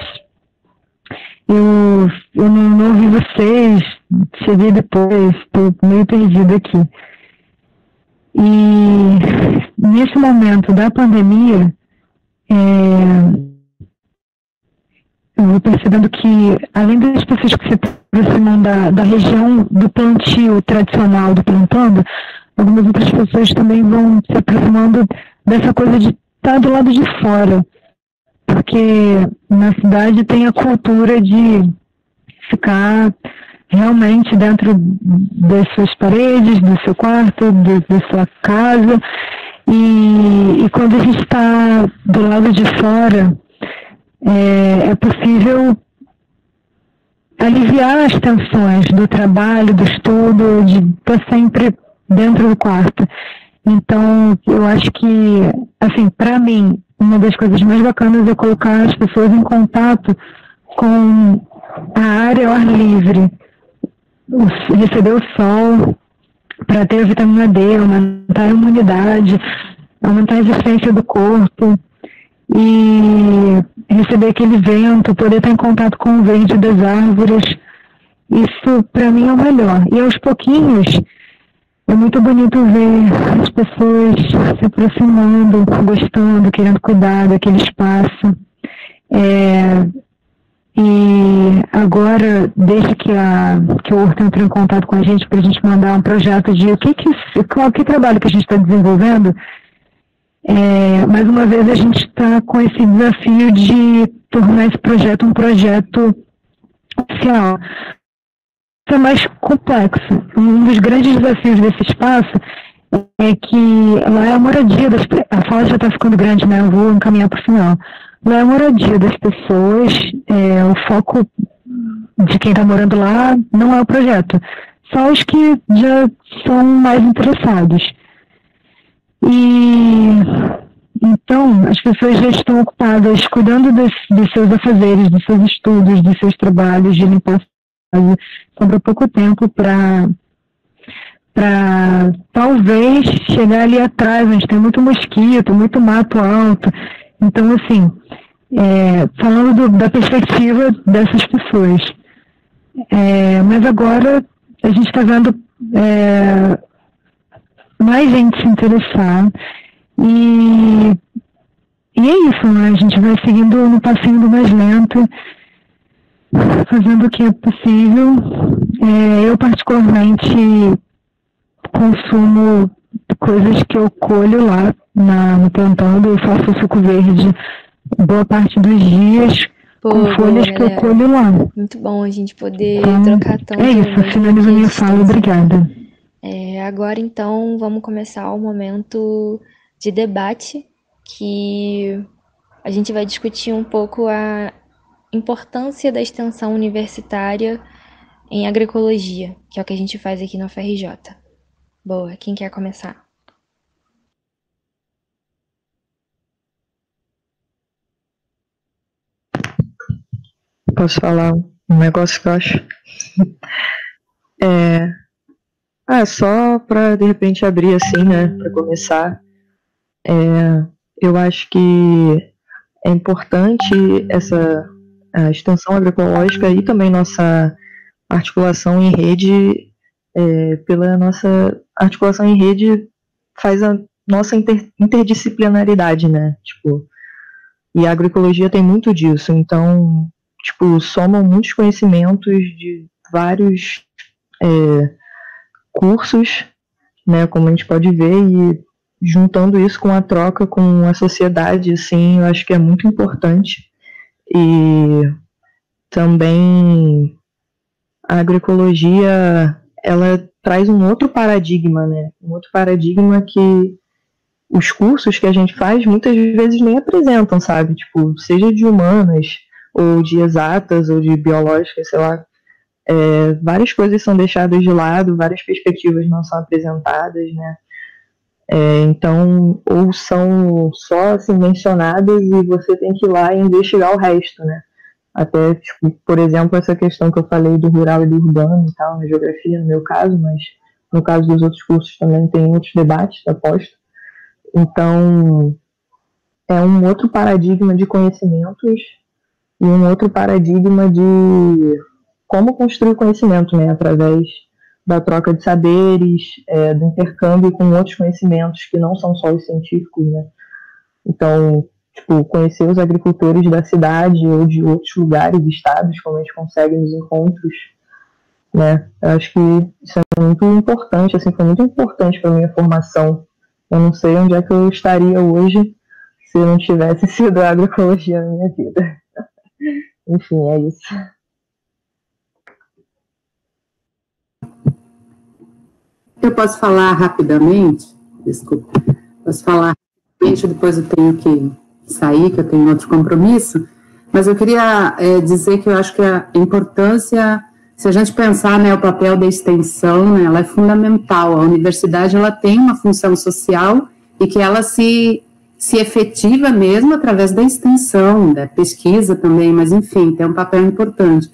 eu não ouvi vocês, cheguei depois, estou meio perdida aqui. E nesse momento da pandemia, eu vou percebendo que, além das pessoas que se aproximam da região do plantio tradicional do Plantando, algumas outras pessoas também vão se aproximando dessa coisa de estar do lado de fora. Porque na cidade tem a cultura de ficar realmente dentro das suas paredes, do seu quarto, da sua casa. E quando a gente está do lado de fora, é possível aliviar as tensões do trabalho, do estudo, de estar sempre dentro do quarto. Então, eu acho que, assim, para mim, uma das coisas mais bacanas é colocar as pessoas em contato com a área ao ar livre, receber o sol, para ter a vitamina D, aumentar a imunidade, aumentar a resistência do corpo e receber aquele vento, poder estar em contato com o verde das árvores. Isso, para mim, é o melhor. E aos pouquinhos, é muito bonito ver as pessoas se aproximando, gostando, querendo cuidar daquele espaço. E agora, desde que o Horto entrou em contato com a gente para a gente mandar um projeto de que trabalho que a gente está desenvolvendo, mais uma vez a gente está com esse desafio de tornar esse projeto um projeto oficial. Isso é mais complexo. Um dos grandes desafios desse espaço é que lá é a moradia a fala já está ficando grande, né? Eu vou encaminhar para o final. Lá é a moradia das pessoas, o foco de quem está morando lá não é o projeto, só os que já são mais interessados. E então as pessoas já estão ocupadas cuidando dos seus afazeres, dos seus estudos, dos seus trabalhos, de limpar a casa, sobra pouco tempo para talvez chegar ali atrás, onde tem muito mosquito, muito mato alto. Então, assim, falando da perspectiva dessas pessoas. Mas agora a gente está vendo mais gente se interessar e é isso, né? A gente vai seguindo no passinho do mais lento, fazendo o que é possível. Eu, particularmente, consumo coisas que eu colho lá no plantão, eu faço suco verde boa parte dos dias com folhas que eu colho lá. Muito bom a gente poder trocar tanto. É isso, finalizo minha fala, obrigada. Agora, então, vamos começar o momento de debate, que a gente vai discutir um pouco a importância da extensão universitária em agroecologia, que é o que a gente faz aqui na UFRJ. Boa, quem quer começar? Posso falar um negócio que eu acho? Só para de repente abrir assim, né, para começar. Eu acho que é importante a extensão agroecológica e também nossa articulação em rede, pela nossa articulação em rede faz a nossa interdisciplinaridade, né, tipo, e a agroecologia tem muito disso, então, tipo, somam muitos conhecimentos de vários cursos, né, como a gente pode ver, e juntando isso com a troca com a sociedade, assim, eu acho que é muito importante. E também a agroecologia, ela traz um outro paradigma, né, um outro paradigma que os cursos que a gente faz muitas vezes nem apresentam, sabe, tipo, seja de humanas, ou de exatas, ou de biológicas, sei lá, várias coisas são deixadas de lado, várias perspectivas não são apresentadas, né? Então, ou são só assim, mencionadas e você tem que ir lá e investigar o resto, né? Até, tipo, por exemplo, essa questão que eu falei do rural e do urbano e tal, na geografia, no meu caso, mas no caso dos outros cursos também tem outros debates, aposto. Então, é um outro paradigma de conhecimentos e um outro paradigma de como construir conhecimento, né, através da troca de saberes, do intercâmbio com outros conhecimentos que não são só os científicos, né. Então, tipo, conhecer os agricultores da cidade ou de outros lugares, estados, como a gente consegue nos encontros, né. Eu acho que isso é muito importante, assim, foi muito importante para a minha formação. Eu não sei onde é que eu estaria hoje se não tivesse sido a agroecologia na minha vida. Enfim, é isso. Eu posso falar rapidamente? Desculpa. Posso falar rapidamente, depois eu tenho que sair, que eu tenho outro compromisso. Mas eu queria dizer que eu acho que a importância, se a gente pensar, né, o papel da extensão, né, ela é fundamental. A universidade ela tem uma função social e que ela se efetiva mesmo através da extensão, da pesquisa também, mas enfim, tem um papel importante.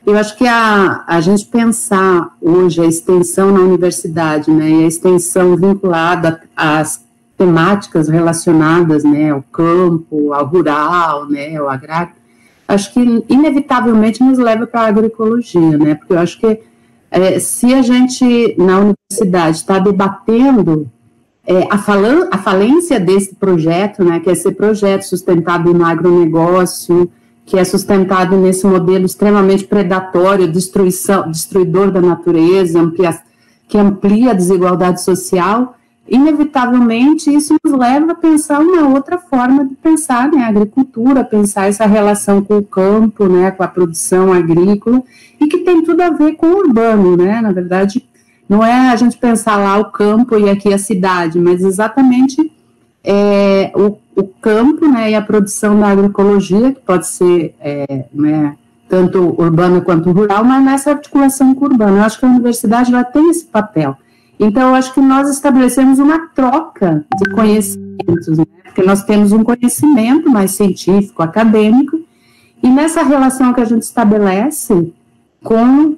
Eu acho que a gente pensar hoje a extensão na universidade, né, e a extensão vinculada às temáticas relacionadas, né, ao campo, ao rural, né, ao agrário, acho que inevitavelmente nos leva para a agroecologia, né, porque eu acho que se a gente na universidade está debatendo a falência desse projeto, né, que é esse projeto sustentado no agronegócio, que é sustentado nesse modelo extremamente predatório, destruidor da natureza, que amplia a desigualdade social, inevitavelmente isso nos leva a pensar uma outra forma de pensar, né, a agricultura, pensar essa relação com o campo, né, com a produção agrícola, e que tem tudo a ver com o urbano, né, na verdade, não é a gente pensar lá o campo e aqui a cidade, mas exatamente o campo, né, e a produção da agroecologia, que pode ser né, tanto urbana quanto rural, mas nessa articulação com o urbano. Eu acho que a universidade já tem esse papel. Então, eu acho que nós estabelecemos uma troca de conhecimentos, né, porque nós temos um conhecimento mais científico, acadêmico, e nessa relação que a gente estabelece com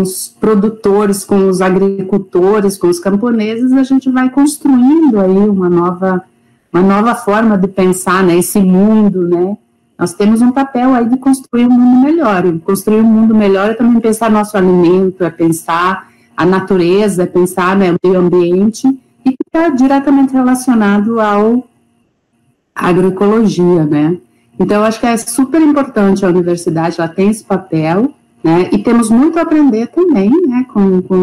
os produtores, com os agricultores, com os camponeses, a gente vai construindo aí uma nova forma de pensar, né, esse mundo, né. Nós temos um papel aí de construir um mundo melhor, e construir um mundo melhor é também pensar nosso alimento, é pensar a natureza, é pensar, né, o meio ambiente, e que está diretamente relacionado à agroecologia, né. Então, eu acho que é super importante a universidade, ela tem esse papel, né, e temos muito a aprender também, né,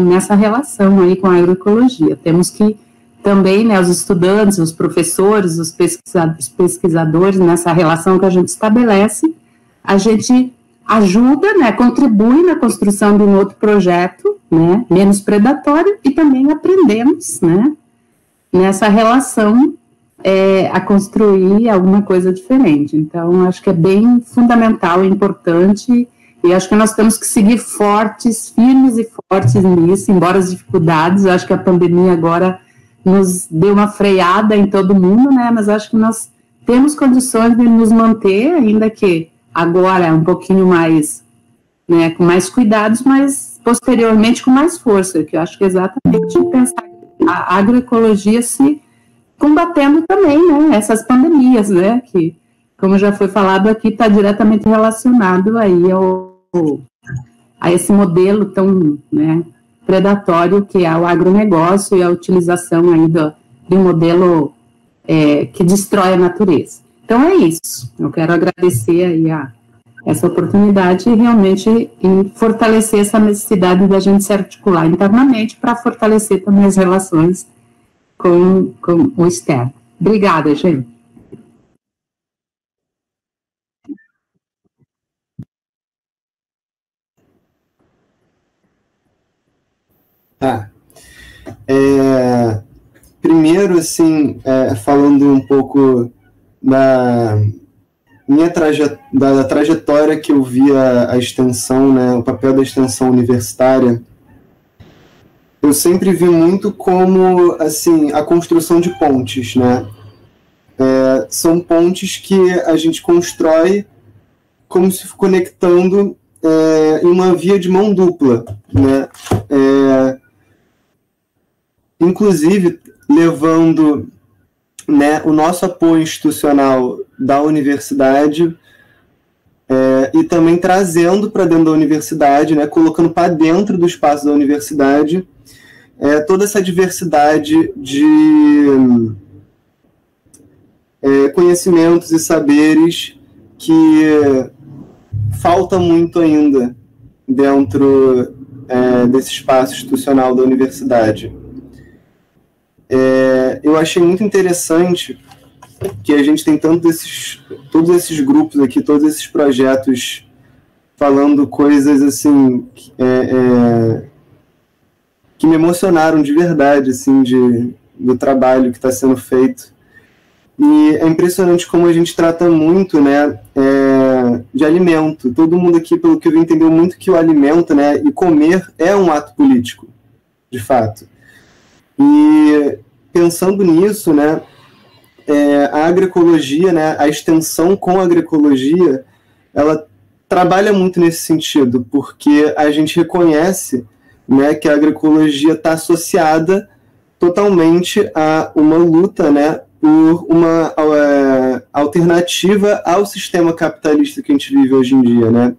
nessa relação aí com a agroecologia. Temos que também, né, os estudantes, os professores, os pesquisadores, nessa relação que a gente estabelece, a gente ajuda, né, contribui na construção de um outro projeto, né, menos predatório, e também aprendemos, né, nessa relação a construir alguma coisa diferente. Então, acho que é bem fundamental e importante. E acho que nós temos que seguir firmes e fortes nisso, embora as dificuldades, eu acho que a pandemia agora nos deu uma freada em todo mundo, né, mas acho que nós temos condições de nos manter, ainda que agora um pouquinho mais, né, com mais cuidados, mas posteriormente com mais força, que eu acho que exatamente pensar a agroecologia se combatendo também, né, essas pandemias, né, que, como já foi falado aqui, está diretamente relacionado aí a esse modelo tão, né, predatório que é o agronegócio e a utilização aí de um modelo que destrói a natureza. Então é isso. Eu quero agradecer aí essa oportunidade e realmente fortalecer essa necessidade da gente se articular internamente para fortalecer também as relações com o externo. Obrigada, gente. Tá. Primeiro, assim, falando um pouco da minha trajetória que eu via a extensão, né, o papel da extensão universitária, eu sempre vi muito como, assim, a construção de pontes, né? São pontes que a gente constrói como se conectando em uma via de mão dupla, né? Inclusive levando, né, o nosso apoio institucional da universidade e também trazendo para dentro da universidade, né, colocando para dentro do espaço da universidade toda essa diversidade de conhecimentos e saberes que falta muito ainda dentro desse espaço institucional da universidade. Eu achei muito interessante que a gente tem todos esses grupos aqui, todos esses projetos falando coisas assim que me emocionaram de verdade, assim, do trabalho que está sendo feito. E é impressionante como a gente trata muito, né, de alimento. Todo mundo aqui, pelo que eu vi, entendeu muito que o alimento, né, e comer é um ato político, de fato. E pensando nisso, né, a agroecologia, né, a extensão com a agroecologia, ela trabalha muito nesse sentido, porque a gente reconhece, né, que a agroecologia está associada totalmente a uma luta, né, por uma alternativa ao sistema capitalista que a gente vive hoje em dia, né?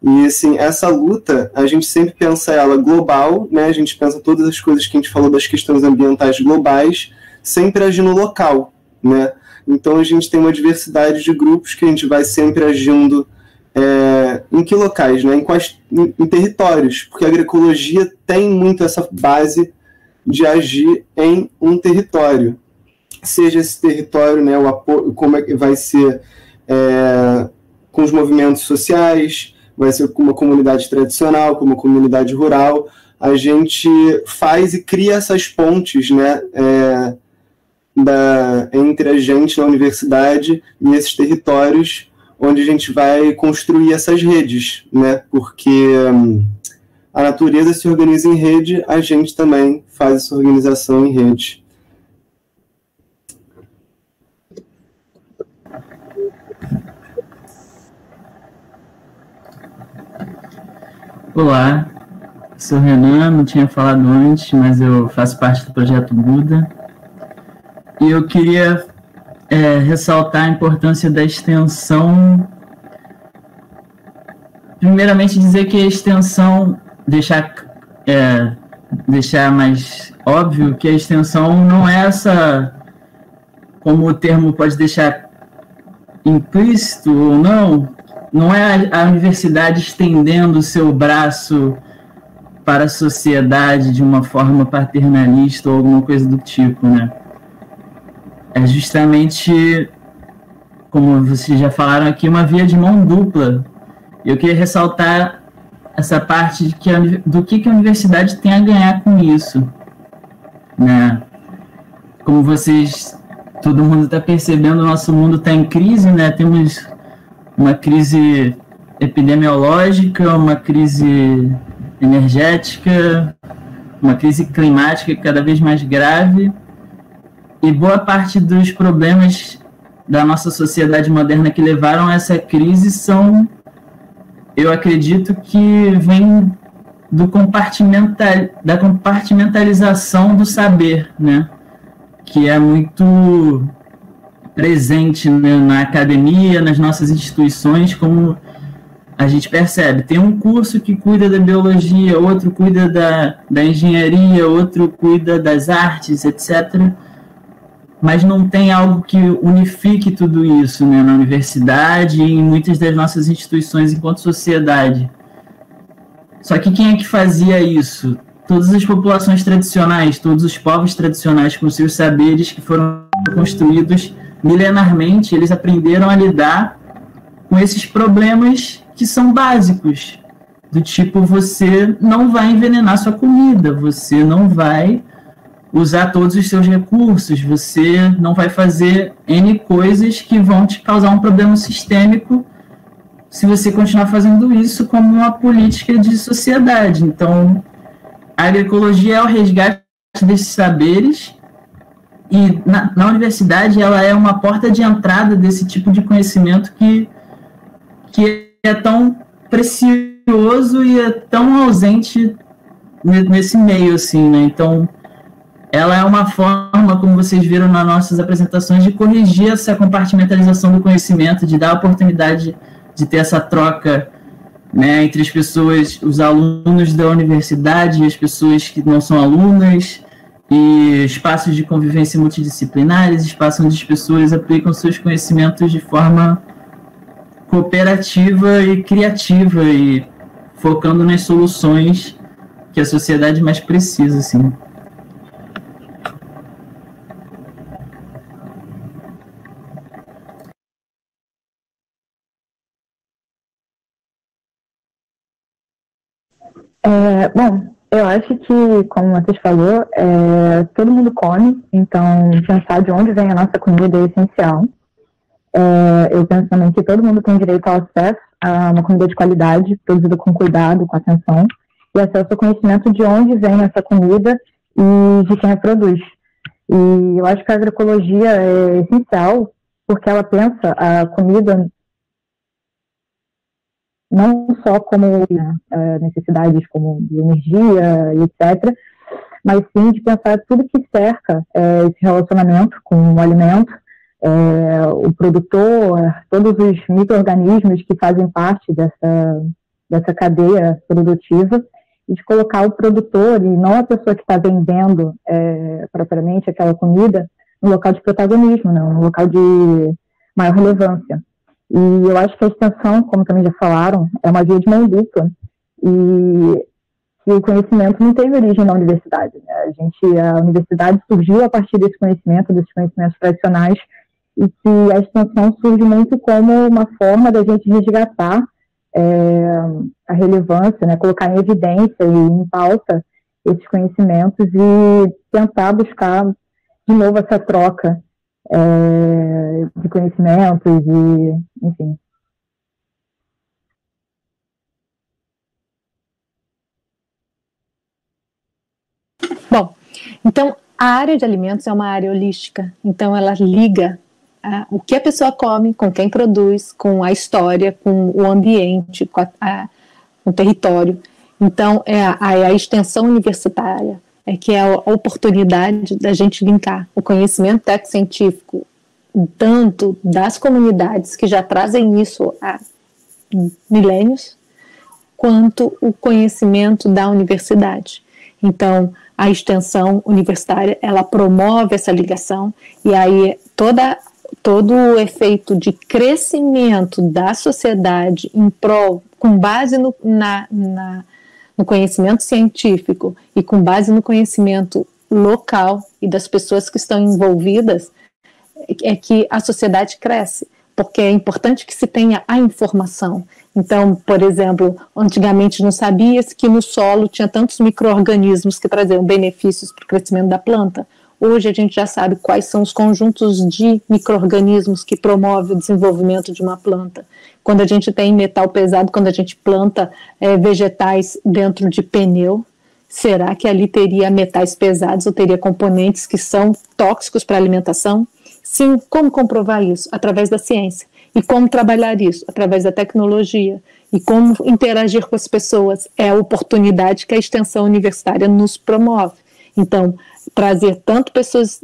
E, assim, essa luta, a gente sempre pensa ela global, né? A gente pensa todas as coisas que a gente falou das questões ambientais globais, sempre agindo local, né? Então, a gente tem uma diversidade de grupos que a gente vai sempre agindo em que locais, né? Em territórios, porque a agroecologia tem muito essa base de agir em um território. Seja esse território, né, o apoio, como é que vai ser com os movimentos sociais, vai ser com uma comunidade tradicional, com uma comunidade rural. A gente faz e cria essas pontes, né, entre a gente na universidade e esses territórios, onde a gente vai construir essas redes, né, porque a natureza se organiza em rede, a gente também faz essa organização em rede. Olá, sou Renan, não tinha falado antes, mas eu faço parte do Projeto Buda. E eu queria ressaltar a importância da extensão. Primeiramente, dizer que a extensão, deixar mais óbvio que a extensão não é essa, como o termo pode deixar implícito ou não é a universidade estendendo o seu braço para a sociedade de uma forma paternalista ou alguma coisa do tipo, né? É justamente, como vocês já falaram aqui, uma via de mão dupla. Eu queria ressaltar essa parte do que a universidade tem a ganhar com isso, né? Como todo mundo está percebendo, o nosso mundo está em crise, né? Temos uma crise epidemiológica, uma crise energética, uma crise climática cada vez mais grave, e boa parte dos problemas da nossa sociedade moderna que levaram a essa crise eu acredito que vem da compartimentalização do saber, né? Que é muito presente, né, na academia, nas nossas instituições, como a gente percebe. Tem um curso que cuida da biologia, outro cuida da engenharia, outro cuida das artes, etc. Mas não tem algo que unifique tudo isso, né, na universidade e em muitas das nossas instituições enquanto sociedade. Só que quem é que fazia isso? Todas as populações tradicionais, todos os povos tradicionais com seus saberes que foram construídos milenarmente, eles aprenderam a lidar com esses problemas que são básicos, do tipo, você não vai envenenar sua comida, você não vai usar todos os seus recursos, você não vai fazer N coisas que vão te causar um problema sistêmico se você continuar fazendo isso como uma política de sociedade. Então, a agroecologia é o resgate desses saberes. E na universidade ela é uma porta de entrada desse tipo de conhecimento que é tão precioso e é tão ausente nesse meio, assim, né? Então, ela é uma forma, como vocês viram nas nossas apresentações, de corrigir essa compartimentalização do conhecimento, de dar a oportunidade de ter essa troca, né, entre as pessoas, os alunos da universidade e as pessoas que não são alunas, e espaços de convivência multidisciplinares, espaços onde as pessoas aplicam seus conhecimentos de forma cooperativa e criativa e focando nas soluções que a sociedade mais precisa, assim. Bom, Eu acho que, como vocês falou, todo mundo come, então pensar de onde vem a nossa comida é essencial. Eu penso também que todo mundo tem direito ao acesso a uma comida de qualidade, produzida com cuidado, com atenção, e acesso ao conhecimento de onde vem essa comida e de quem a produz. E eu acho que a agroecologia é essencial porque ela pensa a comida não só como necessidades como de energia e etc., mas sim de pensar tudo que cerca esse relacionamento com o alimento, o produtor, todos os micro-organismos que fazem parte dessa cadeia produtiva, e de colocar o produtor e não a pessoa que está vendendo propriamente aquela comida no local de protagonismo, não, no local de maior relevância. E eu acho que a extensão, como também já falaram, é uma via de mão dupla, e o conhecimento não teve origem na universidade, né? A universidade surgiu a partir desse conhecimento, desses conhecimentos tradicionais, e que a extensão surge muito como uma forma da gente resgatar a relevância, né, colocar em evidência e em pauta esses conhecimentos e tentar buscar de novo essa troca de conhecimentos e, enfim. Bom, então a área de alimentos é uma área holística, então ela liga o que a pessoa come, com quem produz, com a história, com o ambiente, com o território. Então, a extensão universitária que é a oportunidade da gente linkar o conhecimento técnico-científico, tanto das comunidades que já trazem isso há milênios, quanto o conhecimento da universidade. Então, a extensão universitária, ela promove essa ligação, e aí todo o efeito de crescimento da sociedade em prol, com base no conhecimento científico e com base no conhecimento local e das pessoas que estão envolvidas, é que a sociedade cresce, porque é importante que se tenha a informação. Então, por exemplo, antigamente não sabia-se que no solo tinha tantos micro-organismos que traziam benefícios para o crescimento da planta. Hoje a gente já sabe quais são os conjuntos de micro-organismos que promovem o desenvolvimento de uma planta. Quando a gente tem metal pesado, quando a gente planta vegetais dentro de pneu, será que ali teria metais pesados ou teria componentes que são tóxicos para a alimentação? Sim, como comprovar isso? Através da ciência. E como trabalhar isso? Através da tecnologia. E como interagir com as pessoas? É a oportunidade que a extensão universitária nos promove. Então, trazer tanto pessoas,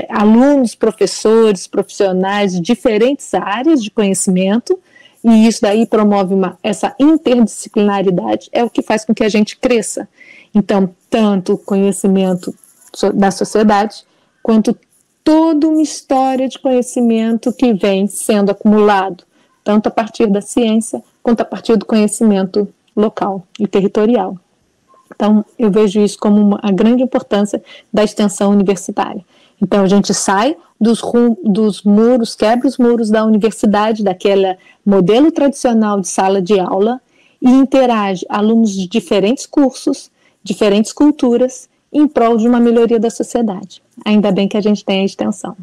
alunos, professores, profissionais de diferentes áreas de conhecimento, e isso daí promove essa interdisciplinaridade, é o que faz com que a gente cresça. Então, tanto o conhecimento da sociedade, quanto toda uma história de conhecimento que vem sendo acumulado, tanto a partir da ciência, quanto a partir do conhecimento local e territorial. Então, eu vejo isso como a grande importância da extensão universitária. Então, a gente sai dos muros, quebra os muros da universidade, daquele modelo tradicional de sala de aula, e interage alunos de diferentes cursos, diferentes culturas, em prol de uma melhoria da sociedade. Ainda bem que a gente tem a extensão.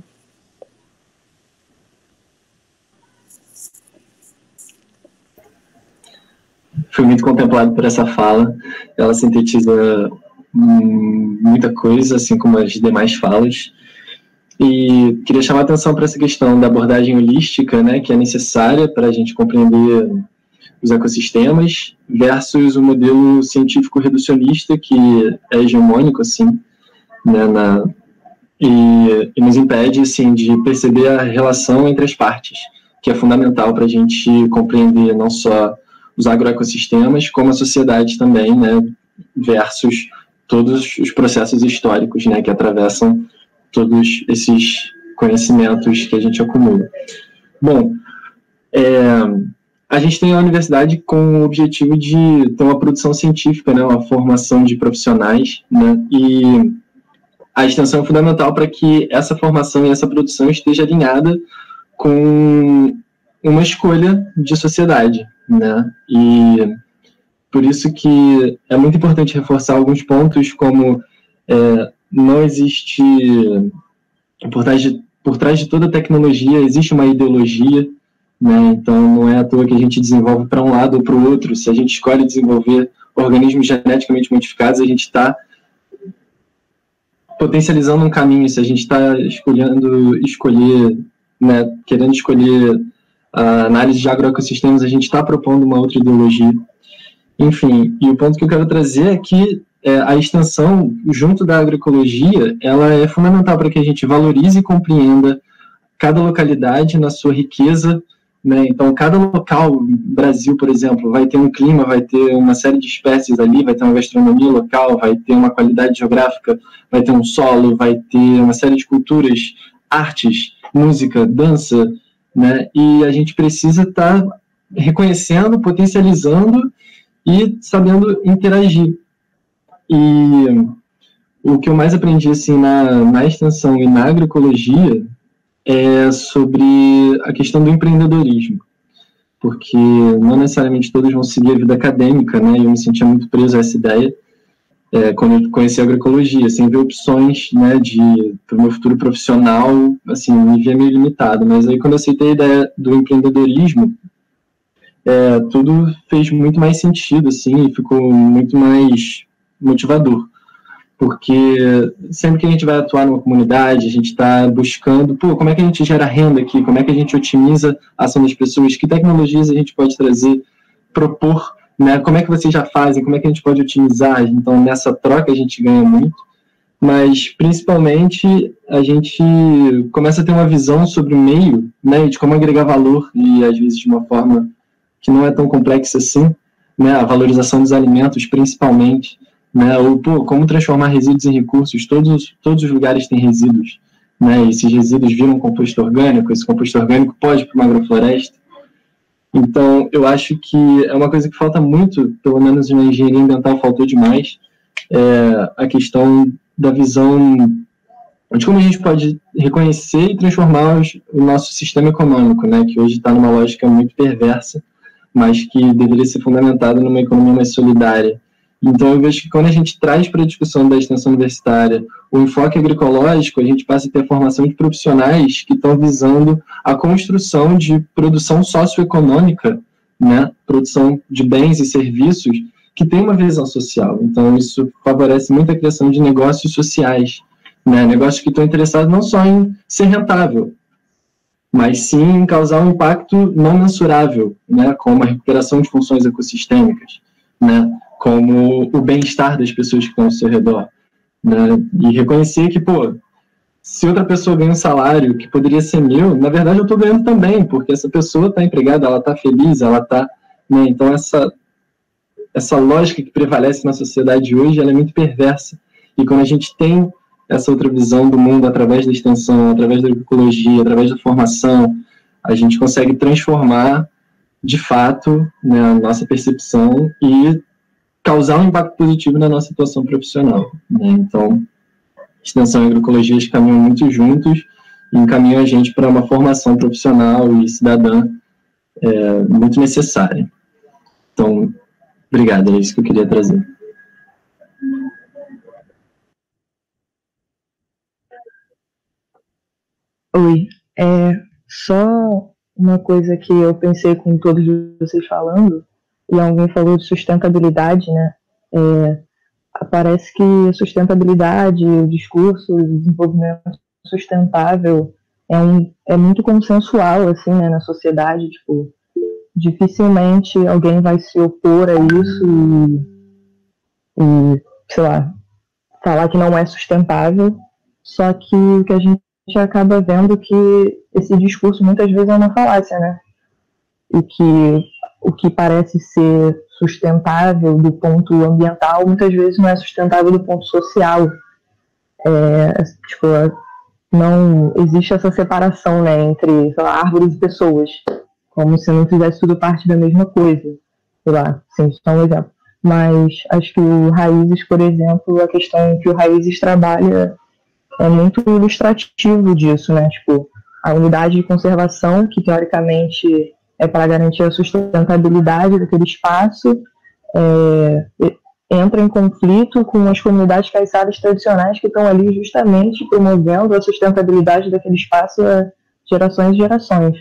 Fui muito contemplado por essa fala. Ela sintetiza muita coisa, assim como as demais falas. E queria chamar a atenção para essa questão da abordagem holística, né, que é necessária para a gente compreender os ecossistemas, versus o modelo científico reducionista, que é hegemônico, assim, né, e nos impede, assim, de perceber a relação entre as partes, que é fundamental para a gente compreender não só os agroecossistemas, como a sociedade também, né, versus todos os processos históricos, né, que atravessam todos esses conhecimentos que a gente acumula. Bom, a gente tem a universidade com o objetivo de ter uma produção científica, né, uma formação de profissionais, né, e a extensão é fundamental para que essa formação e essa produção esteja alinhada com uma escolha de sociedade, né, e por isso que é muito importante reforçar alguns pontos, como não existe, por trás de toda tecnologia, existe uma ideologia, né? Então não é à toa que a gente desenvolve para um lado ou para o outro. Se a gente escolhe desenvolver organismos geneticamente modificados, a gente está potencializando um caminho. Se a gente está querendo escolher a análise de agroecossistemas, a gente está propondo uma outra ideologia. Enfim, e o ponto que eu quero trazer é que a extensão, junto da agroecologia, ela é fundamental para que a gente valorize e compreenda cada localidade na sua riqueza, né? Então, cada local, Brasil, por exemplo, vai ter um clima, vai ter uma série de espécies ali, vai ter uma gastronomia local, vai ter uma qualidade geográfica, vai ter um solo, vai ter uma série de culturas, artes, música, dança, né? E a gente precisa estar reconhecendo, potencializando e sabendo interagir. E o que eu mais aprendi assim, na extensão e na agroecologia é sobre a questão do empreendedorismo, porque não necessariamente todos vão seguir a vida acadêmica, né? E eu me sentia muito preso a essa ideia quando eu conheci a agroecologia, sem ver opções, né, para o meu futuro profissional, assim, me via meio limitado. Mas aí quando eu aceitei a ideia do empreendedorismo, tudo fez muito mais sentido, assim, e ficou muito mais motivador, porque sempre que a gente vai atuar numa comunidade, a gente está buscando, como é que a gente gera renda aqui, como é que a gente otimiza a ação das pessoas, que tecnologias a gente pode trazer, propor, né, como é que vocês já fazem, como é que a gente pode otimizar. Então, nessa troca a gente ganha muito, mas principalmente a gente começa a ter uma visão sobre o meio, né, de como agregar valor, e às vezes de uma forma que não é tão complexa assim, né, a valorização dos alimentos principalmente, né, ou como transformar resíduos em recursos. Todos os lugares têm resíduos, né, e esses resíduos viram composto orgânico, esse composto orgânico pode ir para uma agrofloresta. Então, eu acho que é uma coisa que falta muito, pelo menos na engenharia ambiental faltou demais, a questão da visão de como a gente pode reconhecer e transformar o nosso sistema econômico, né, que hoje está numa lógica muito perversa, mas que deveria ser fundamentada numa economia mais solidária. Então, eu vejo que quando a gente traz para a discussão da extensão universitária o enfoque agroecológico, a gente passa a ter a formação de profissionais que estão visando a construção de produção socioeconômica, né, produção de bens e serviços que tem uma visão social. Então, isso favorece muito a criação de negócios sociais, né, negócios que estão interessados não só em ser rentável, mas sim em causar um impacto não mensurável, né, como a recuperação de funções ecossistêmicas, né, como o bem-estar das pessoas que estão ao seu redor, né, e reconhecer que, se outra pessoa ganha um salário que poderia ser meu, na verdade eu estou ganhando também, porque essa pessoa está empregada, ela está feliz, ela está, né, então essa lógica que prevalece na sociedade hoje, ela é muito perversa, e quando a gente tem essa outra visão do mundo através da extensão, através da agroecologia, através da formação, a gente consegue transformar, de fato, né, a nossa percepção e causar um impacto positivo na nossa atuação profissional, né? Então, extensão e agroecologia caminham muito juntos e encaminham a gente para uma formação profissional e cidadã muito necessária. Então, obrigado, é isso que eu queria trazer. Oi, só uma coisa que eu pensei com todos vocês falando, e alguém falou de sustentabilidade, né? Parece que a sustentabilidade, o discurso, o desenvolvimento sustentável é muito consensual, assim, né, na sociedade. Tipo, dificilmente alguém vai se opor a isso e, sei lá, falar que não é sustentável. Só que o que a gente acaba vendo que esse discurso muitas vezes é uma falácia, né? E que o que parece ser sustentável do ponto ambiental, muitas vezes não é sustentável do ponto social. Não existe essa separação, né, entre, sei lá, árvores e pessoas, como se não fizesse tudo parte da mesma coisa. Sei lá, sim, só um exemplo. Mas acho que o Raízes, por exemplo, a questão que o Raízes trabalha é muito ilustrativo disso, né? Tipo, a unidade de conservação, que teoricamente é para garantir a sustentabilidade daquele espaço, entra em conflito com as comunidades caiçaras tradicionais que estão ali justamente promovendo a sustentabilidade daquele espaço há gerações e gerações.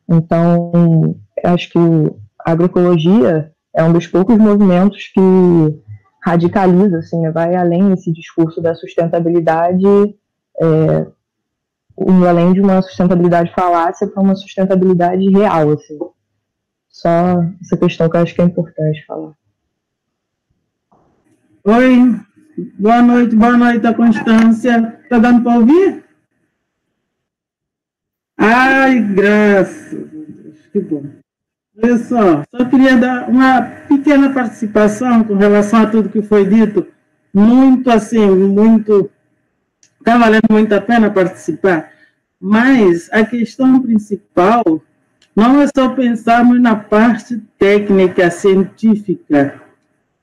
Então, acho que a agroecologia é um dos poucos movimentos que radicaliza, assim, né, vai além desse discurso da sustentabilidade, além de uma sustentabilidade falácia para uma sustentabilidade real, assim. Só essa questão que eu acho que é importante falar. Oi, boa noite, a Constância. Está dando para ouvir? Ai, graças a Deus, que bom. Olha só queria dar uma pequena participação com relação a tudo que foi dito. Está valendo muito a pena participar, mas a questão principal não é só pensarmos na parte técnica, científica.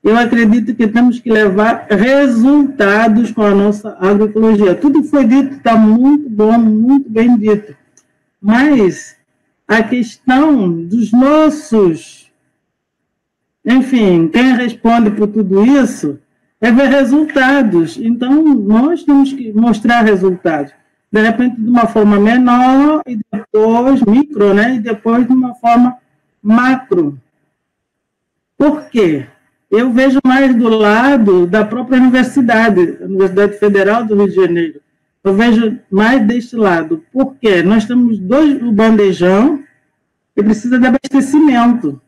Eu acredito que temos que levar resultados com a nossa agroecologia. Tudo que foi dito está muito bom, muito bem dito. Mas a questão dos nossos... Enfim, quem responde por tudo isso é ver resultados. Então, nós temos que mostrar resultados. De repente, de uma forma menor, e depois micro, né? E depois de uma forma macro. Por quê? Eu vejo mais do lado da própria universidade, a Universidade Federal do Rio de Janeiro. Eu vejo mais deste lado. Por quê? Nós temos o bandejão que precisa de abastecimento.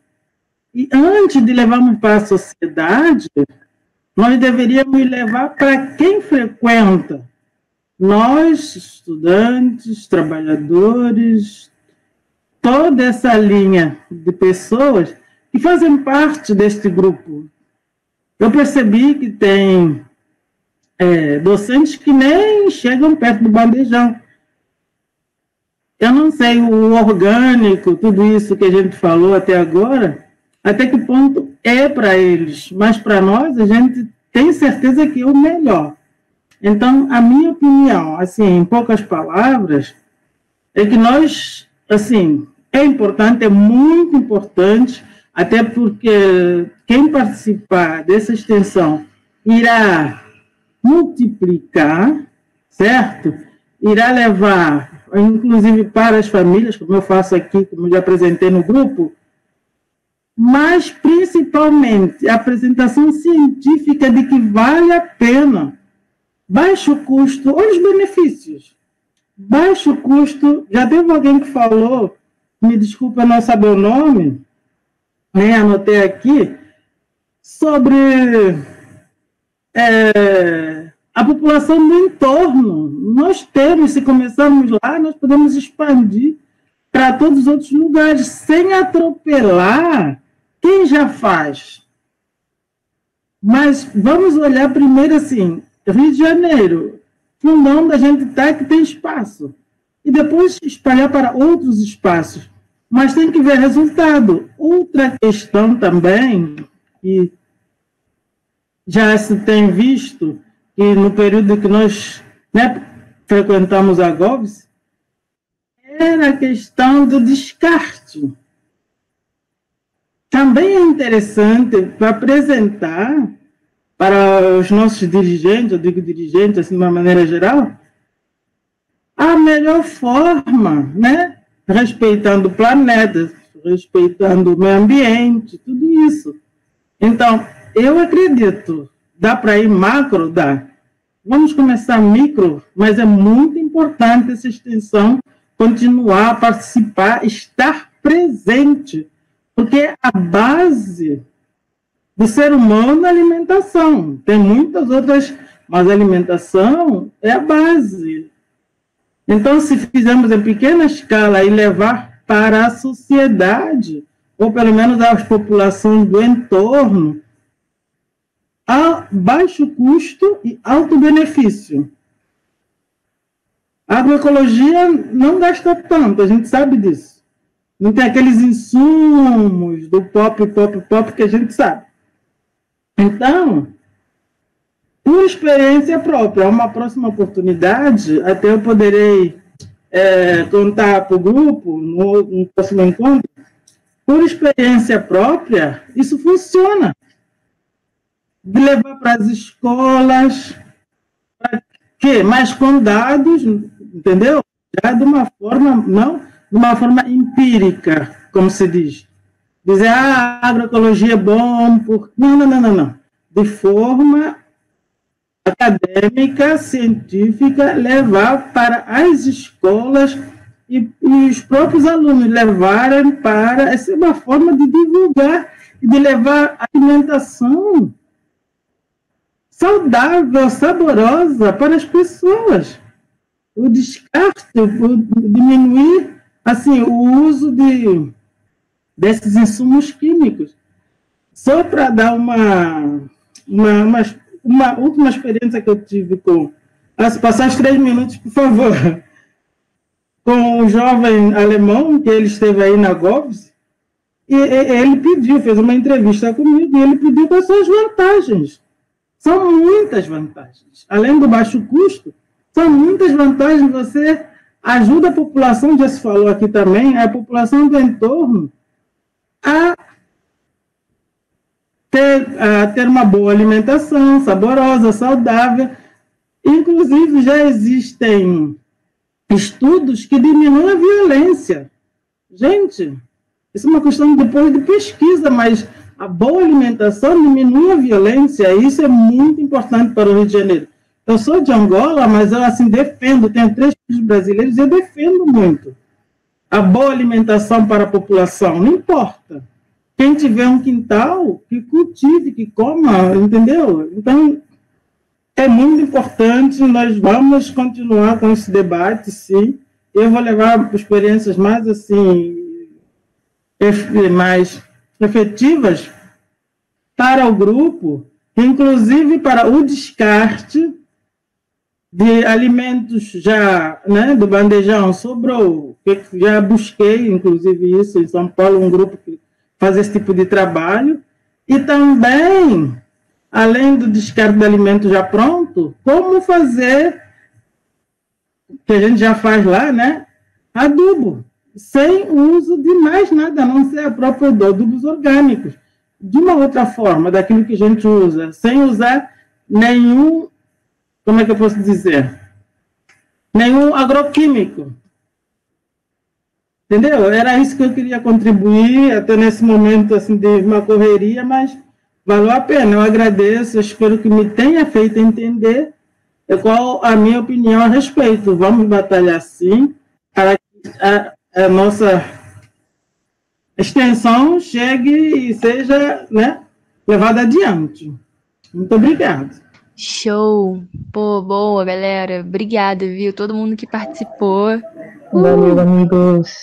E antes de levarmos para a sociedade, nós deveríamos levar para quem frequenta. Nós, estudantes, trabalhadores, toda essa linha de pessoas que fazem parte deste grupo. Eu percebi que tem docentes que nem chegam perto do bandejão. Eu não sei o orgânico, tudo isso que a gente falou até agora, até que ponto é para eles, mas para nós a gente tem certeza que é o melhor. Então, a minha opinião, assim, em poucas palavras, é que nós, assim, é importante, é muito importante, até porque quem participar dessa extensão irá multiplicar, certo? Irá levar, inclusive para as famílias, como eu faço aqui, como já apresentei no grupo, mas principalmente a apresentação científica de que vale a pena. Baixo custo, olha os benefícios. Baixo custo, já teve alguém que falou, me desculpa não saber o nome, né, anotei aqui, sobre a população do entorno. Nós temos, se começarmos lá, nós podemos expandir para todos os outros lugares, sem atropelar quem já faz. Mas vamos olhar primeiro assim, Rio de Janeiro, fundão da gente tá que tem espaço. E depois espalhar para outros espaços. Mas tem que ver resultado. Outra questão também, que já se tem visto, que no período que nós frequentamos a GOVS, era a questão do descarte. Também é interessante para apresentar para os nossos dirigentes, eu digo dirigentes assim, de uma maneira geral, a melhor forma, né? Respeitando o planeta, respeitando o meio ambiente, tudo isso. Então, eu acredito, dá para ir macro? Dá. Vamos começar micro, mas é muito importante essa extensão, continuar a participar, estar presente, porque a base do ser humano é a alimentação. Tem muitas outras, mas a alimentação é a base. Então, se fizermos em pequena escala e levar para a sociedade, ou pelo menos as populações do entorno, a baixo custo e alto benefício. A agroecologia não gasta tanto, a gente sabe disso. Não tem aqueles insumos do pop que a gente sabe. Então, por experiência própria, uma próxima oportunidade, até eu poderei contar para o grupo, no próximo encontro, por experiência própria, isso funciona. de levar para as escolas, para quê? Mais com dados, entendeu? Já de uma forma, não de uma forma empírica, como se diz. Dizer, a agroecologia é bom, não. De forma acadêmica, científica, levar para as escolas e os próprios alunos levarem para... Essa é uma forma de divulgar e de levar alimentação saudável, saborosa para as pessoas. O descarte, diminuir assim, o uso desses insumos químicos. Só para dar uma última experiência que eu tive com... Passar os 3 minutos, por favor. Com um jovem alemão, que ele esteve aí na Govs, e ele pediu, fez uma entrevista comigo, e ele pediu quais são as vantagens. São muitas vantagens. Além do baixo custo, são muitas vantagens. Você ajuda a população, já se falou aqui também, a população do entorno a ter uma boa alimentação, saborosa, saudável. Inclusive, já existem estudos que diminuem a violência. Gente, isso é uma questão depois de pesquisa, mas a boa alimentação diminui a violência, e isso é muito importante para o Rio de Janeiro. Eu sou de Angola, mas eu assim defendo, tenho 3 filhos brasileiros, e eu defendo muito a boa alimentação para a população, não importa. Quem tiver um quintal, que cultive, que coma, entendeu? Então, é muito importante, nós vamos continuar com esse debate, sim. Eu vou levar experiências mais, assim, mais efetivas para o grupo, inclusive para o descarte de alimentos já, né, do bandejão, sobrou. Já busquei, inclusive, isso em São Paulo, um grupo que faz esse tipo de trabalho. E também, além do descarte de alimento já pronto, como fazer, que a gente já faz lá, né, adubo, sem uso de mais nada, a não ser a própria adubos orgânicos, de uma outra forma, daquilo que a gente usa, sem usar nenhum, como é que eu posso dizer, nenhum agroquímico. Entendeu? Era isso que eu queria contribuir, até nesse momento assim, de uma correria, mas valeu a pena. Eu agradeço, eu espero que me tenha feito entender qual a minha opinião a respeito. Vamos batalhar, sim, para que a nossa extensão chegue e seja, né, levada adiante. Muito obrigado. Show! Pô, boa, galera. Obrigada, viu? Todo mundo que participou. Valeu, amigos.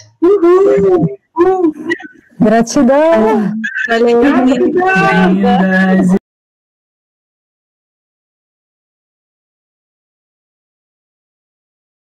Gratidão. Valeu, Obrigada.